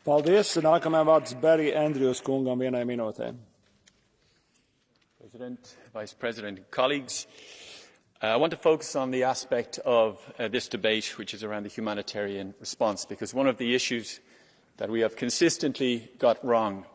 Paldies. Nākamajam vārds Barry Andrews kungam vienai minūtei. President, Vice President, colleagues, I want to focus on the aspect of this debate which is around the humanitarian response, because one of the issues that we have consistently got wrong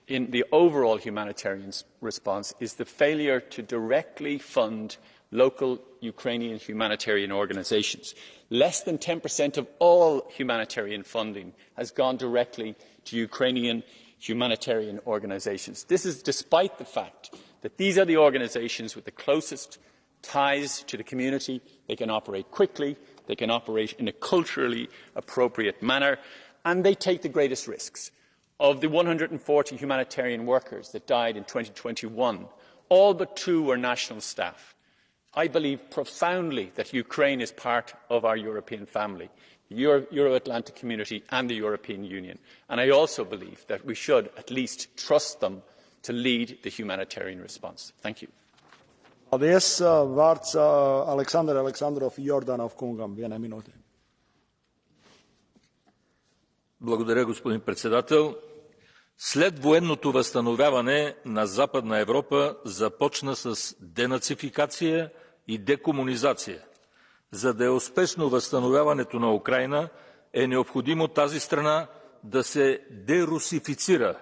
in the overall humanitarian response is the failure to directly fund local Ukrainian humanitarian organisations. Less than 10% of all humanitarian funding has gone directly to Ukrainian humanitarian organisations. This is despite the fact that these are the organisations with the closest ties to the community. They can operate quickly, they can operate in a culturally appropriate manner, and they take the greatest risks. Of the 140 humanitarian workers that died in 2021, all but 2 were national staff. I believe profoundly that Ukraine is part of our European family, the Euro-Atlantic community and the European Union. And I also believe that we should at least trust them to lead the humanitarian response. Thank you. Paldies. Vārds Aleksandar Aleksandrov Jordanov kungam. Viena minūte. Благодаря, господин председател. След военното възстановяване на Западна Европа започна с денацификация и декомунизация. За да е успешно възстановяването на Украйна, е необходимо тази страна да се дерусифицира.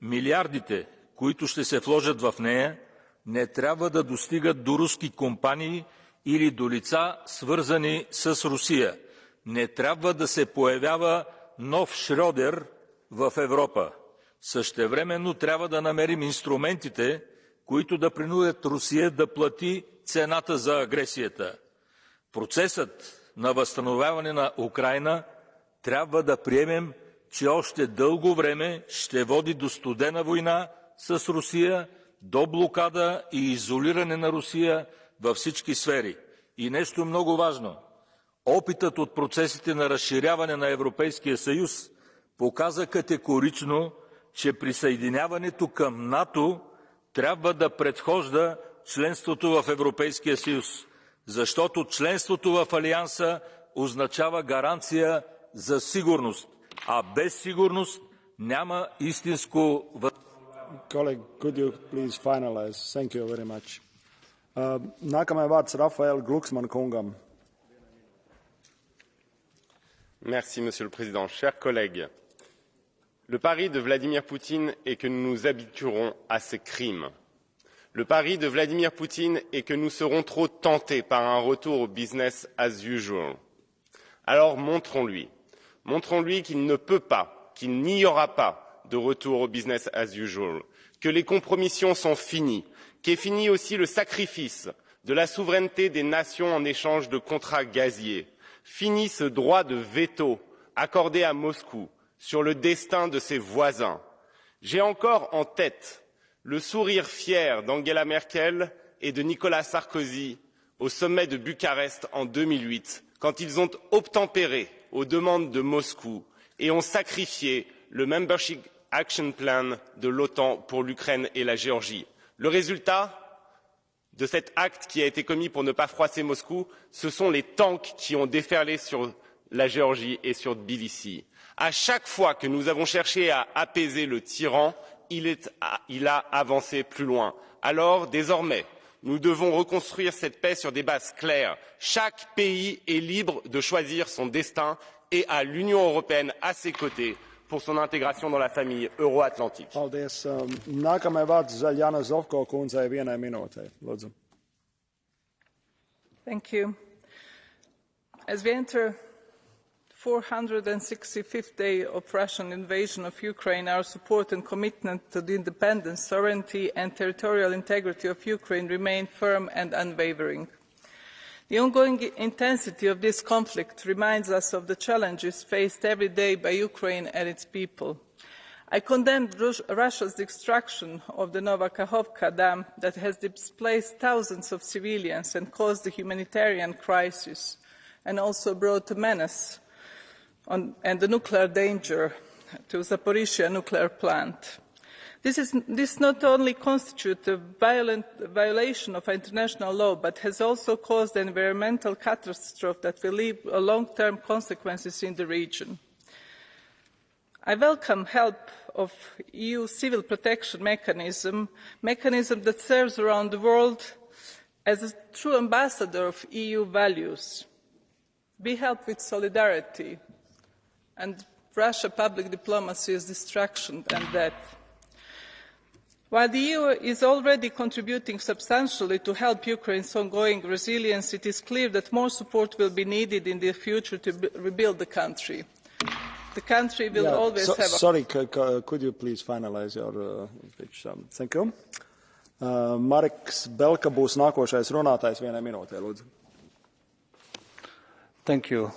Милиардите, които ще се вложат в нея, не трябва да достигат до руски компании или до лица, свързани с Русия. Не трябва да се появява нов Шрьодер в Европа. Същевременно трябва да намерим инструментите, които да принудят Русия да плати цената за агресията. Процесът на възстановяване на Украйна трябва да приемем, че още дълго време ще води до студена война с Русия, до блокада и изолиране на Русия във всички сфери. И нещо много важно. Опитът от процесите на разширяване на Европейския съюз показа категорично, че присъединяването към НАТО трябва да предхожда членството в Европейския съюз, защото членството в Алианса означава гаранция за сигурност, а без сигурност няма истинско Colleague, could you please finalize? Thank you very much. Nākamais vārds Rafael Glucksmann kungam. Merci, Monsieur le Président. Chers collègues, le pari de Vladimir Poutine est que nous nous habituerons à ses crimes. Le pari de Vladimir Poutine est que nous serons trop tentés par un retour au business as usual. Alors montrons-lui qu'il ne peut pas, qu'il n'y aura pas de retour au business as usual, que les compromissions sont finies, qu'est fini aussi le sacrifice de la souveraineté des nations en échange de contrats gaziers, fini ce droit de veto accordé à Moscou sur le destin de ses voisins. J'ai encore en tête le sourire fier d'Angela Merkel et de Nicolas Sarkozy au sommet de Bucarest en 2008, quand ils ont obtempéré aux demandes de Moscou et ont sacrifié le Membership Action Plan de l'OTAN pour l'Ukraine et la Géorgie. Le résultat de cet acte qui a été commis pour ne pas froisser Moscou, ce sont les tanks qui ont déferlé sur la Géorgie et sur Tbilissi. À chaque fois que nous avons cherché à apaiser le tyran, il a avancé plus loin. Alors, désormais, nous devons reconstruire cette paix sur des bases claires. Chaque pays est libre de choisir son destin et à l'Union européenne à ses côtés pour son intégration dans la famille euro-atlantique. Paldies. Nākamais vārds Zaļjana Zovko kundzei vienai minūtei. Lūdzu. Thank you. As we enter 465th day of Russian invasion of Ukraine, our support and commitment to the independence, sovereignty and territorial integrity of Ukraine remain firm and unwavering. The ongoing intensity of this conflict reminds us of the challenges faced every day by Ukraine and its people. I condemn Russia's destruction of the Nova Kakhovka dam that has displaced thousands of civilians and caused a humanitarian crisis, and also brought a menace and the nuclear danger to Zaporizhzhia nuclear plant. This not only constitutes a violation of international law, but has also caused an environmental catastrophe that will leave long-term consequences in the region. I welcome help of EU civil protection mechanism that serves around the world As a true ambassador of EU values, be helped with solidarity, and Russia public diplomacy is destruction and death. While the EU is already contributing substantially to help Ukraine's ongoing resilience, it is clear that more support will be needed in the future to rebuild the country. The country will always have... Sorry, could you please finalize your speech? Thank you. Mareks Belka būs nākošais runātājs 1 minūtē, lūdzu. Thank you.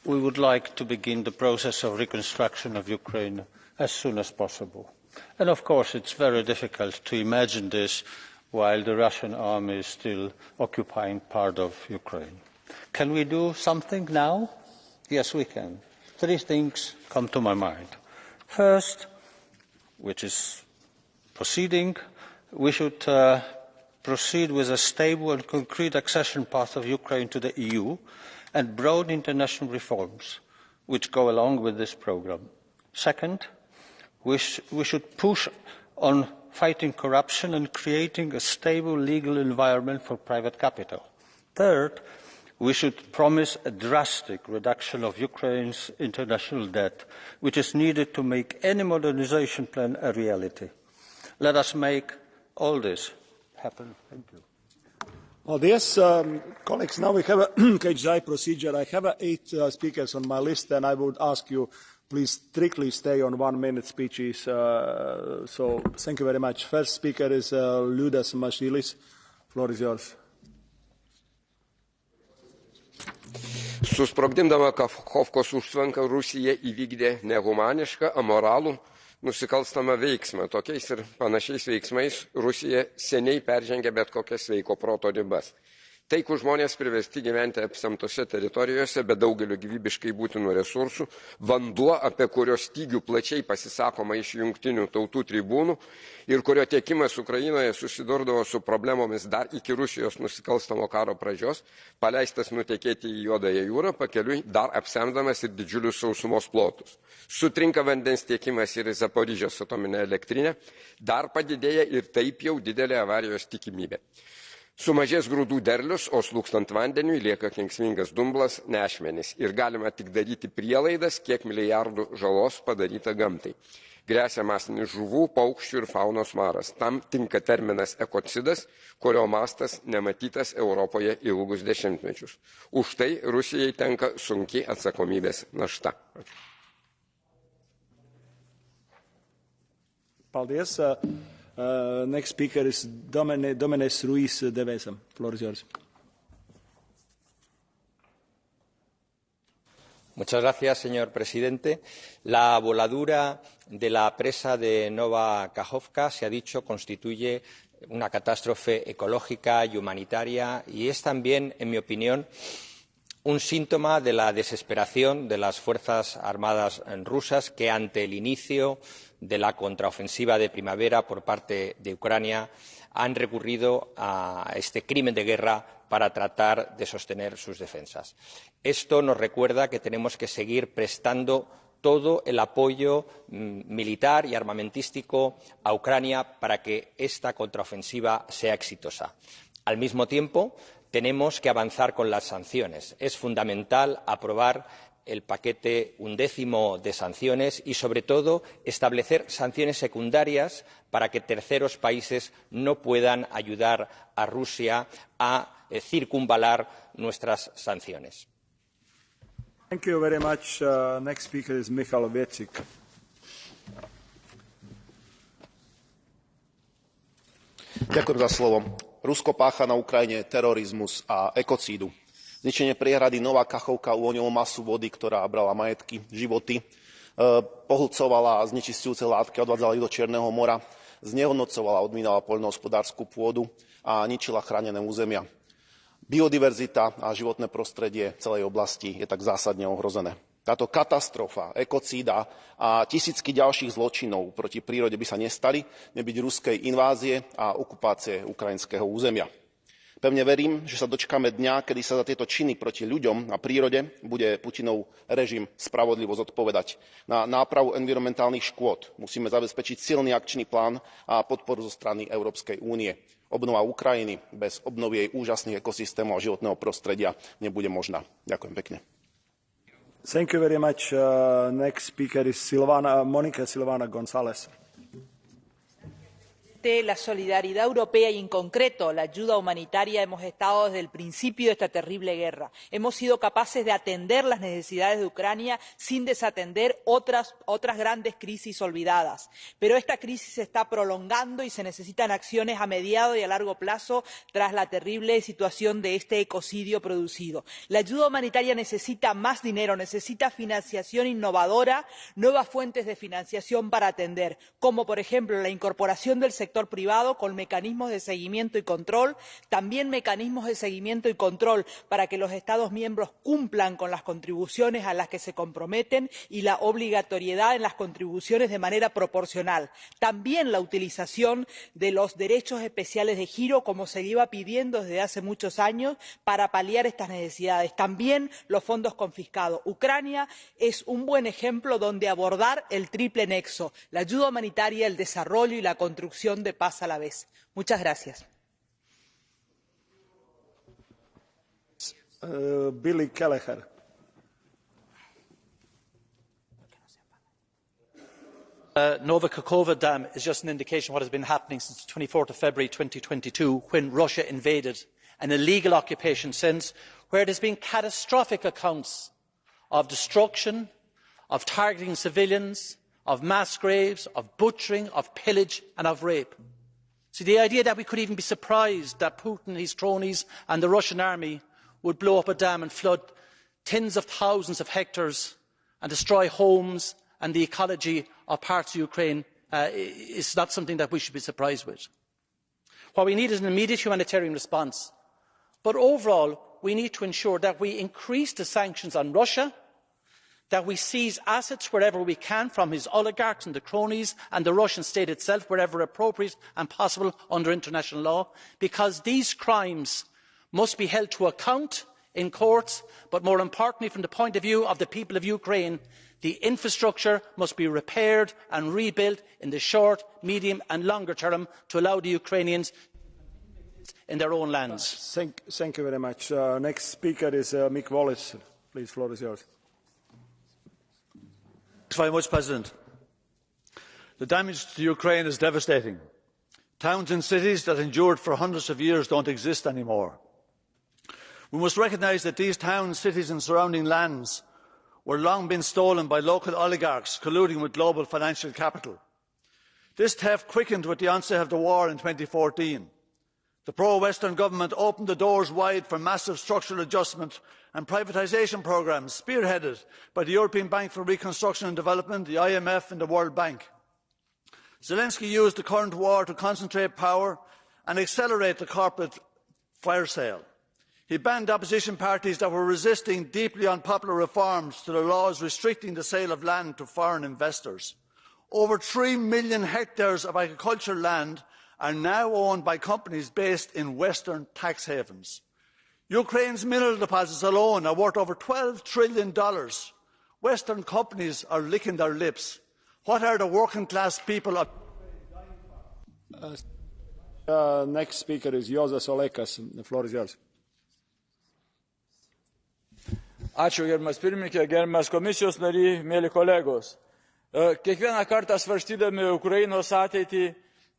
We would like to begin the process of reconstruction of Ukraine as soon as possible. And of course, it's very difficult to imagine this while the Russian army is still occupying part of Ukraine. Can we do something now? Yes, we can. 3 things come to my mind. First, which is proceeding, we should proceed with a stable and concrete accession path of Ukraine to the EU and broad international reforms which go along with this programme. Second, we should push on fighting corruption and creating a stable legal environment for private capital. Third, we should promise a drastic reduction of Ukraine's international debt, which is needed to make any modernisation plan a reality. Let us make all this happen. Thank you. Well, yes, colleagues, now we have a KHI procedure. I have 8 speakers on my list, and I would ask you, please strictly stay on 1-minute speeches. So thank you very much. First speaker is Liudas Mašilis. Floor is yours. Susprogdindama Kakhovkos užtvanką Rusija įvykdė nehumanišką, amoralų, nusikalstamą veiksmą. Tokiais ir panašiais veiksmais Rusija seniai peržengė bet kokias sveiko proto ribas. Taikų žmonės privesti gyventi apsemtose teritorijose be daugelio gyvybiškai būtinų resursų, vanduo, apie kurio stygių plačiai pasisakoma iš jungtinių tautų tribūnų ir kurio tiekimas Ukrainoje susidurdavo su problemomis dar iki Rusijos nusikalstamo karo pradžios, paleistas nutekėti į Juodąją jūrą, pakeliui dar apsemdamas ir didžiulius sausumos plotus. Sutrinka vandens tiekimas ir į Zaporižės atominę elektrinę, dar padidėja ir taip jau didelė avarijos tikimybė. Sumažės grūdų derlius, o slūkstant vandeniui lieka kenksmingas dumblas, nešmenys ir galima tik daryti prielaidas, kiek milijardų žalos padaryta gamtai. Gresia masinis žuvų, paukščių ir faunos maras. Tam tinka terminas ekocidas, kurio mastas nematytas Europoje ilgus dešimtmečius. Už tai Rusijai tenka sunki atsakomybės našta. Paldies. Next speaker is Domínguez Ruiz de Vesa. Floor is yours. Muchas gracias, señor presidente. La voladura de la presa de Nova Kakhovka, se ha dicho, constituye una catástrofe ecológica y humanitaria y es también, en mi opinión, un síntoma de la desesperación de las Fuerzas Armadas rusas que, ante el inicio de la contraofensiva de primavera por parte de Ucrania, han recurrido a este crimen de guerra para tratar de sostener sus defensas. Esto nos recuerda que tenemos que seguir prestando todo el apoyo militar y armamentístico a Ucrania para que esta contraofensiva sea exitosa. Al mismo tiempo, tenemos que avanzar con las sanciones. Es fundamental aprobar el paquete 11º de sanciones y, sobre todo, establecer sanciones secundarias para que terceros países no puedan ayudar a Rusia a circunvalar nuestras sanciones. Thank you very much. Next speaker is Michal Viecik. Ďakujem za slovo. Rusko pácha na Ukrajine terorizmus a ekocídu. Zničenie priehrady Nova Kakhovka uvoľnilo masu vody, ktorá brala majetky, životy, pohlcovala znečisťujúce látky, odvádzala ich do Čierneho mora, znehodnocovala, odmínala poľnohospodársku pôdu a ničila chránené územia. Biodiverzita a životné prostredie celej oblasti je tak zásadne ohrozené. Táto katastrofa, ekocída a tisícky ďalších zločinov proti prírode by sa nestali nebyť ruskej invázie a okupácie ukrajinského územia. Pevne verím, že sa dočkáme dňa, kedy sa za tieto činy proti ľuďom a prírode bude Putinov režim spravodlivo zodpovedať. Na nápravu environmentálnych škôd musíme zabezpečiť silný akčný plán a podporu zo strany Európskej únie. Obnova Ukrajiny bez obnovy jej úžasných ekosystémov a životného prostredia nebude možná. Ďakujem pekne. Thank you very much. Next speaker is Monica Silvana González. La solidaridad europea y en concreto la ayuda humanitaria hemos estado desde el principio de esta terrible guerra. Hemos sido capaces de atender las necesidades de Ucrania sin desatender otras grandes crisis olvidadas. Pero esta crisis se está prolongando y se necesitan acciones a mediano y a largo plazo tras la terrible situación de este ecocidio producido. La ayuda humanitaria necesita más dinero, necesita financiación innovadora, nuevas fuentes de financiación para atender, como por ejemplo la incorporación del sector privado con mecanismos de seguimiento y control, también mecanismos de seguimiento y control para que los Estados miembros cumplan con las contribuciones a las que se comprometen y la obligatoriedad en las contribuciones de manera proporcional. También la utilización de los derechos especiales de giro, como se lleva pidiendo desde hace muchos años, para paliar estas necesidades. También los fondos confiscados. Ucrania es un buen ejemplo donde abordar el triple nexo, la ayuda humanitaria, el desarrollo y la construcción de paz a la vez. Muchas gracias. Billy Kelleher. Nova Kakhovka Dam is just an indication of what has been happening since the 24th of February 2022, when Russia invaded, an illegal occupation since, where there has been catastrophic accounts of destruction, of targeting civilians, of mass graves, of butchering, of pillage and of rape. So the idea that we could even be surprised that Putin, his cronies and the Russian army would blow up a dam and flood tens of thousands of hectares and destroy homes and the ecology of parts of Ukraine is not something that we should be surprised with. What we need is an immediate humanitarian response. But overall, we need to ensure that we increase the sanctions on Russia, that we seize assets wherever we can from his oligarchs and the cronies and the Russian state itself wherever appropriate and possible under international law, because these crimes must be held to account in courts, but more importantly from the point of view of the people of Ukraine, the infrastructure must be repaired and rebuilt in the short, medium and longer term to allow the Ukrainians in their own lands. Thank you very much. Next speaker is Mick Wallace. Please, floor is yours. Thanks very much, President. The damage to Ukraine is devastating. Towns and cities that endured for hundreds of years don't exist anymore. We must recognise that these towns, cities and surrounding lands were long been stolen by local oligarchs colluding with global financial capital. This theft quickened with the onset of the war in 2014. The pro-Western government opened the doors wide for massive structural adjustment and privatisation programmes spearheaded by the European Bank for Reconstruction and Development, the IMF and the World Bank. Zelensky used the current war to concentrate power and accelerate the corporate fire sale. He banned opposition parties that were resisting deeply unpopular reforms to the laws restricting the sale of land to foreign investors. Over 3 million hectares of agricultural land are now owned by companies based in Western tax havens. Ukraine's mineral deposits alone are worth over $12 trillion. Western companies are licking their lips. What are the working class people of... Next speaker is Jozas Olekas. The floor is yours. Ačiū, gerbiamas pirmininkė, gerbiamas komisijos nariai, mėly kolegos. Kiekvieną kartą svarstydami Ukrainos ateitį,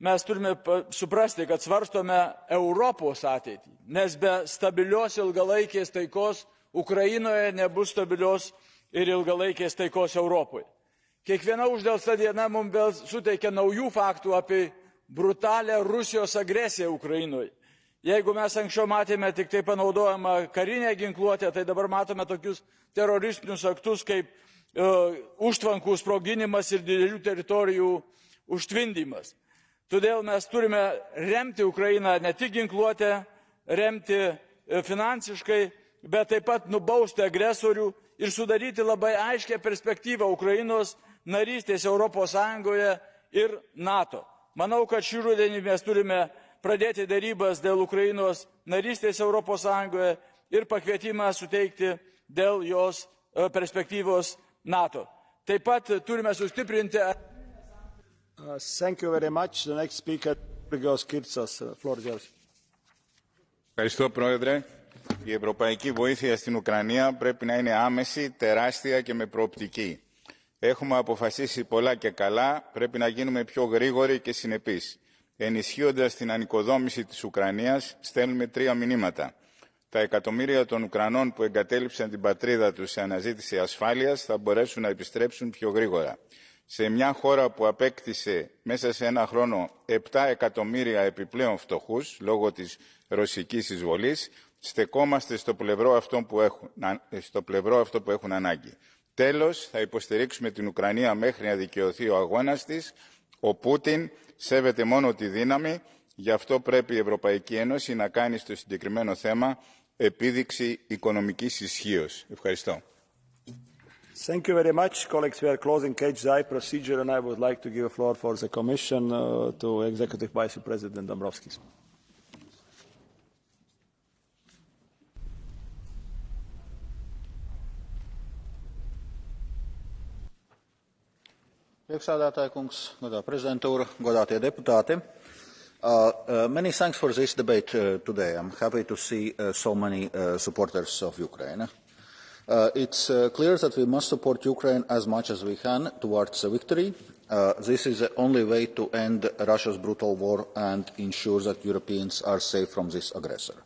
mes turime suprasti, kad svarstome Europos ateitį, nes be stabilios ilgalaikės taikos Ukrainoje nebus stabilios ir ilgalaikės taikos Europoje. Kiekviena uždelsta diena mums vėl suteikia naujų faktų apie brutalią Rusijos agresiją Ukrainoje. Jeigu mes anksčiau matėme tik tai panaudojamą karinę ginkluotę, tai dabar matome tokius teroristinius aktus kaip užtvankų sprogdinimas ir didelių teritorijų užtvindymas. Todėl mes turime remti Ukrainą ne tik ginkluotę, remti finansiškai, bet taip pat nubausti agresorių ir sudaryti labai aiškią perspektyvą Ukrainos narystės Europos Sąjungoje ir NATO. Manau, kad šį rudenį mes turime pradėti darybas dėl Ukrainos narystės Europos Sąjungoje ir pakvietimą suteikti dėl jos perspektyvos NATO. Taip pat turime sustiprinti. Thank you very much. The next speaker, floor is yours. Ευχαριστώ, Πρόεδρε. Η ευρωπαϊκή βοήθεια στην Ουκρανία πρέπει να είναι άμεση, τεράστια και με προοπτική. Έχουμε αποφασίσει πολλά και καλά, πρέπει να γίνουμε πιο γρήγοροι και συνεπείς. Ενισχύοντας την ανοικοδόμηση της Ουκρανίας, στέλνουμε 3 μηνύματα. Τα εκατομμύρια των Ουκρανών που εγκατέλειψαν την πατρίδα τους σε αναζήτηση ασφάλειας θα μπορέσουν να επιστρέψουν πιο γρήγορα. Σε μια χώρα που απέκτησε μέσα σε ένα χρόνο 7 εκατομμύρια επιπλέον φτωχούς λόγω της ρωσικής εισβολής, στεκόμαστε στο πλευρό αυτό που έχουν ανάγκη. Τέλος, θα υποστηρίξουμε την Ουκρανία μέχρι να δικαιωθεί ο αγώνας της. Ο Πούτιν σέβεται μόνο τη δύναμη, γι' αυτό πρέπει η Ευρωπαϊκή Ένωση να κάνει στο συγκεκριμένο θέμα επίδειξη οικονομικής ισχύως. Ευχαριστώ. Thank you very much. Colleagues, we are closing KHI procedure, and I would like to give a floor for the Commission to Executive Vice President Dombrovskis. Priekšsēdētāja kungs, godātā prezidentūra, godātie deputāti. Many thanks for this debate today. I'm happy to see so many supporters of Ukraine. It's clear that we must support Ukraine as much as we can towards a victory. This is the only way to end Russia's brutal war and ensure that Europeans are safe from this aggressor.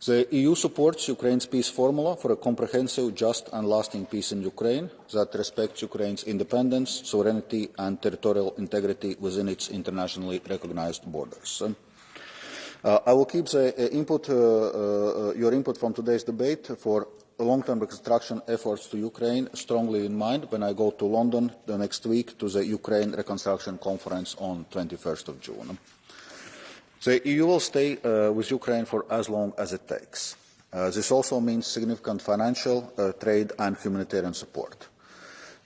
The EU supports Ukraine's peace formula for a comprehensive, just and lasting peace in Ukraine that respects Ukraine's independence, sovereignty and territorial integrity within its internationally recognized borders. I will keep your input from today's debate for long-term reconstruction efforts to Ukraine strongly in mind when I go to London the next week to the Ukraine Reconstruction Conference on 21st of June. The EU will stay with Ukraine for as long as it takes. This also means significant financial, trade and humanitarian support.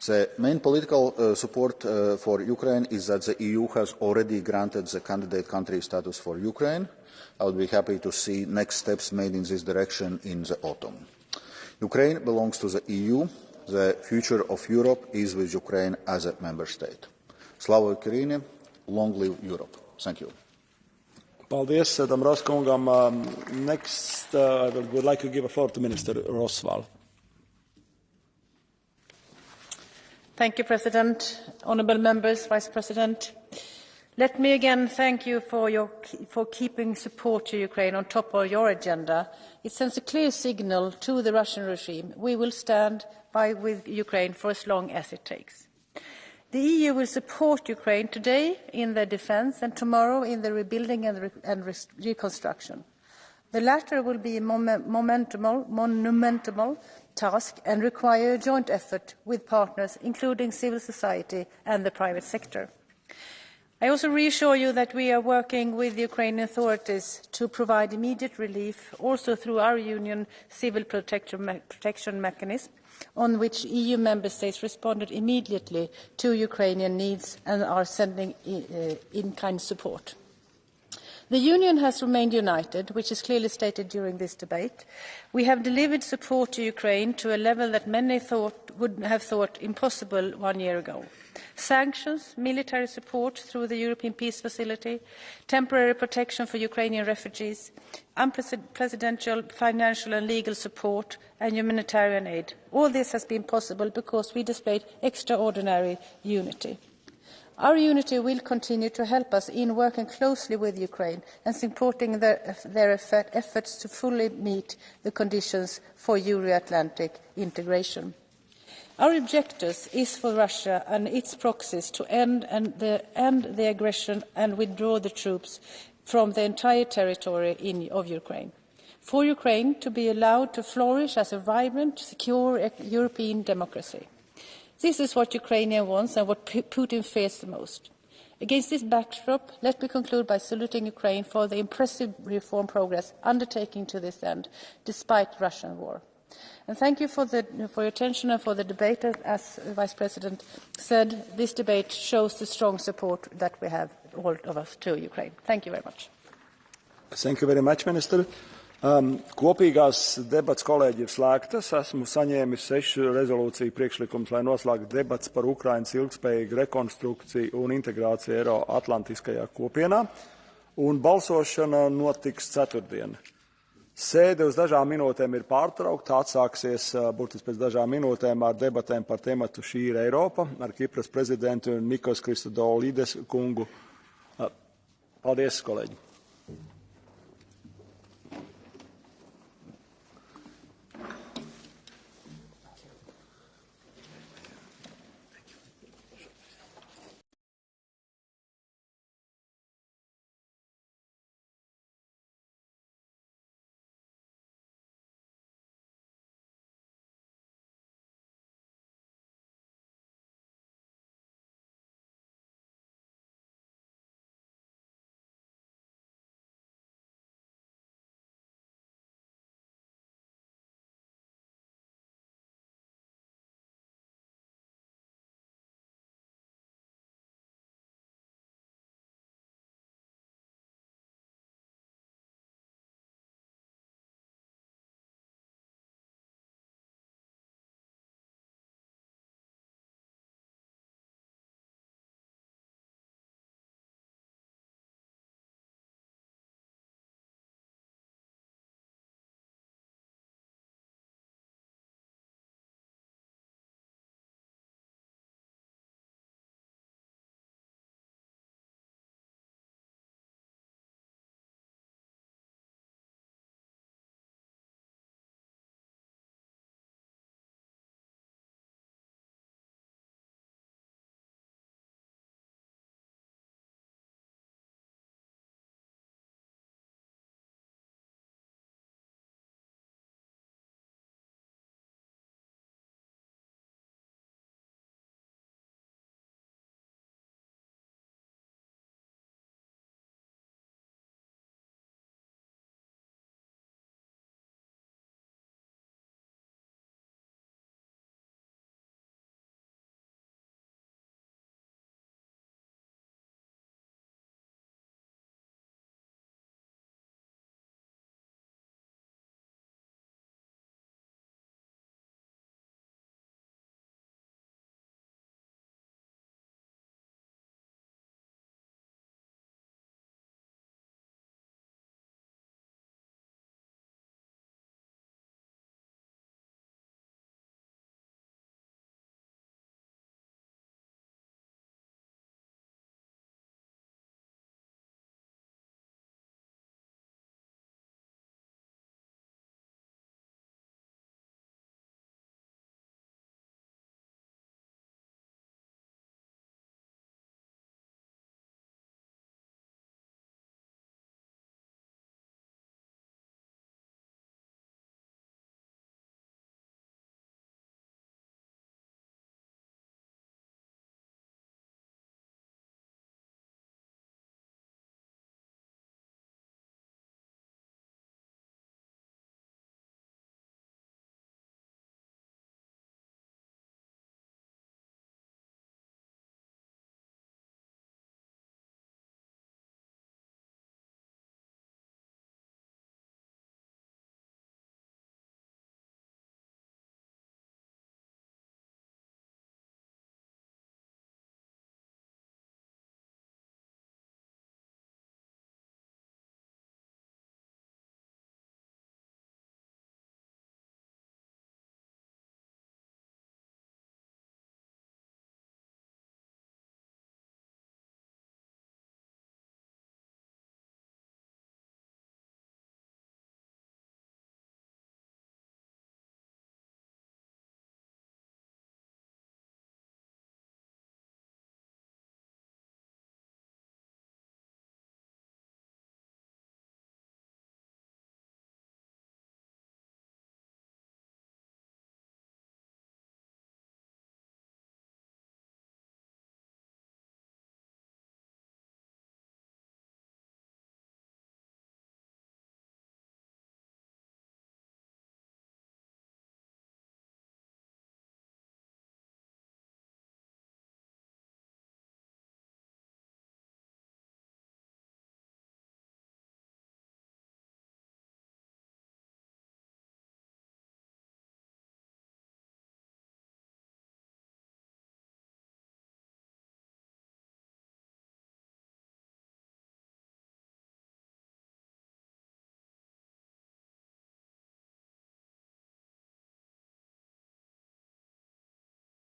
The main political support for Ukraine is that the EU has already granted the candidate country status for Ukraine. I would be happy to see next steps made in this direction in the autumn. Ukraine belongs to the EU. The future of Europe is with Ukraine as a member state. Slava Ukraini, long live Europe. Thank you. Paldies, Dombrovskungam. Next, I would like to give a floor to Minister Rosval. Thank you, President. Honourable members, Vice President. Let me again thank you for keeping support to Ukraine on top of your agenda. It sends a clear signal to the Russian regime. We will stand with Ukraine for as long as it takes. The EU will support Ukraine today in their defence and tomorrow in the rebuilding and reconstruction. The latter will be a monumental task and require a joint effort with partners, including civil society and the private sector. I also reassure you that we are working with the Ukrainian authorities to provide immediate relief, also through our Union Civil Protection Mechanism, on which EU member states responded immediately to Ukrainian needs and are sending in-kind support. The Union has remained united, which is clearly stated during this debate. We have delivered support to Ukraine to a level that many would have thought impossible 1 year ago. Sanctions, military support through the European Peace Facility, temporary protection for Ukrainian refugees, unprecedented financial and legal support and humanitarian aid. All this has been possible because we displayed extraordinary unity. Our unity will continue to help us in working closely with Ukraine and supporting their efforts to fully meet the conditions for Euro-Atlantic integration. Our objective is for Russia and its proxies to end the aggression and withdraw the troops from the entire territory of Ukraine. For Ukraine to be allowed to flourish as a vibrant, secure European democracy. This is what Ukraine wants and what Putin fears the most. Against this backdrop, let me conclude by saluting Ukraine for the impressive reform progress undertaken to this end, despite Russian war. And thank you for your attention and for the debate. As the Vice President said, this debate shows the strong support that we have, all of us, to Ukraine. Thank you very much. Thank you very much, Minister. Kopīgās debats, kolēģi, ir slēgtas. Esmu saņēmis 6 rezolūciju priekšlikumus, lai noslēgtu debats par Ukrainas ilgspējīgu rekonstrukciju un integrāciju Eiroatlantiskajā kopienā, un balsošana notiks ceturtdien. Sēde uz dažām minūtēm ir pārtraukta, atsāksies burtiski pēc dažām minūtēm ar debatēm par tematu Šī ir Eiropa ar Kipras prezidentu Nikos Kristodoulidis kungu. Paldies, kolēģi!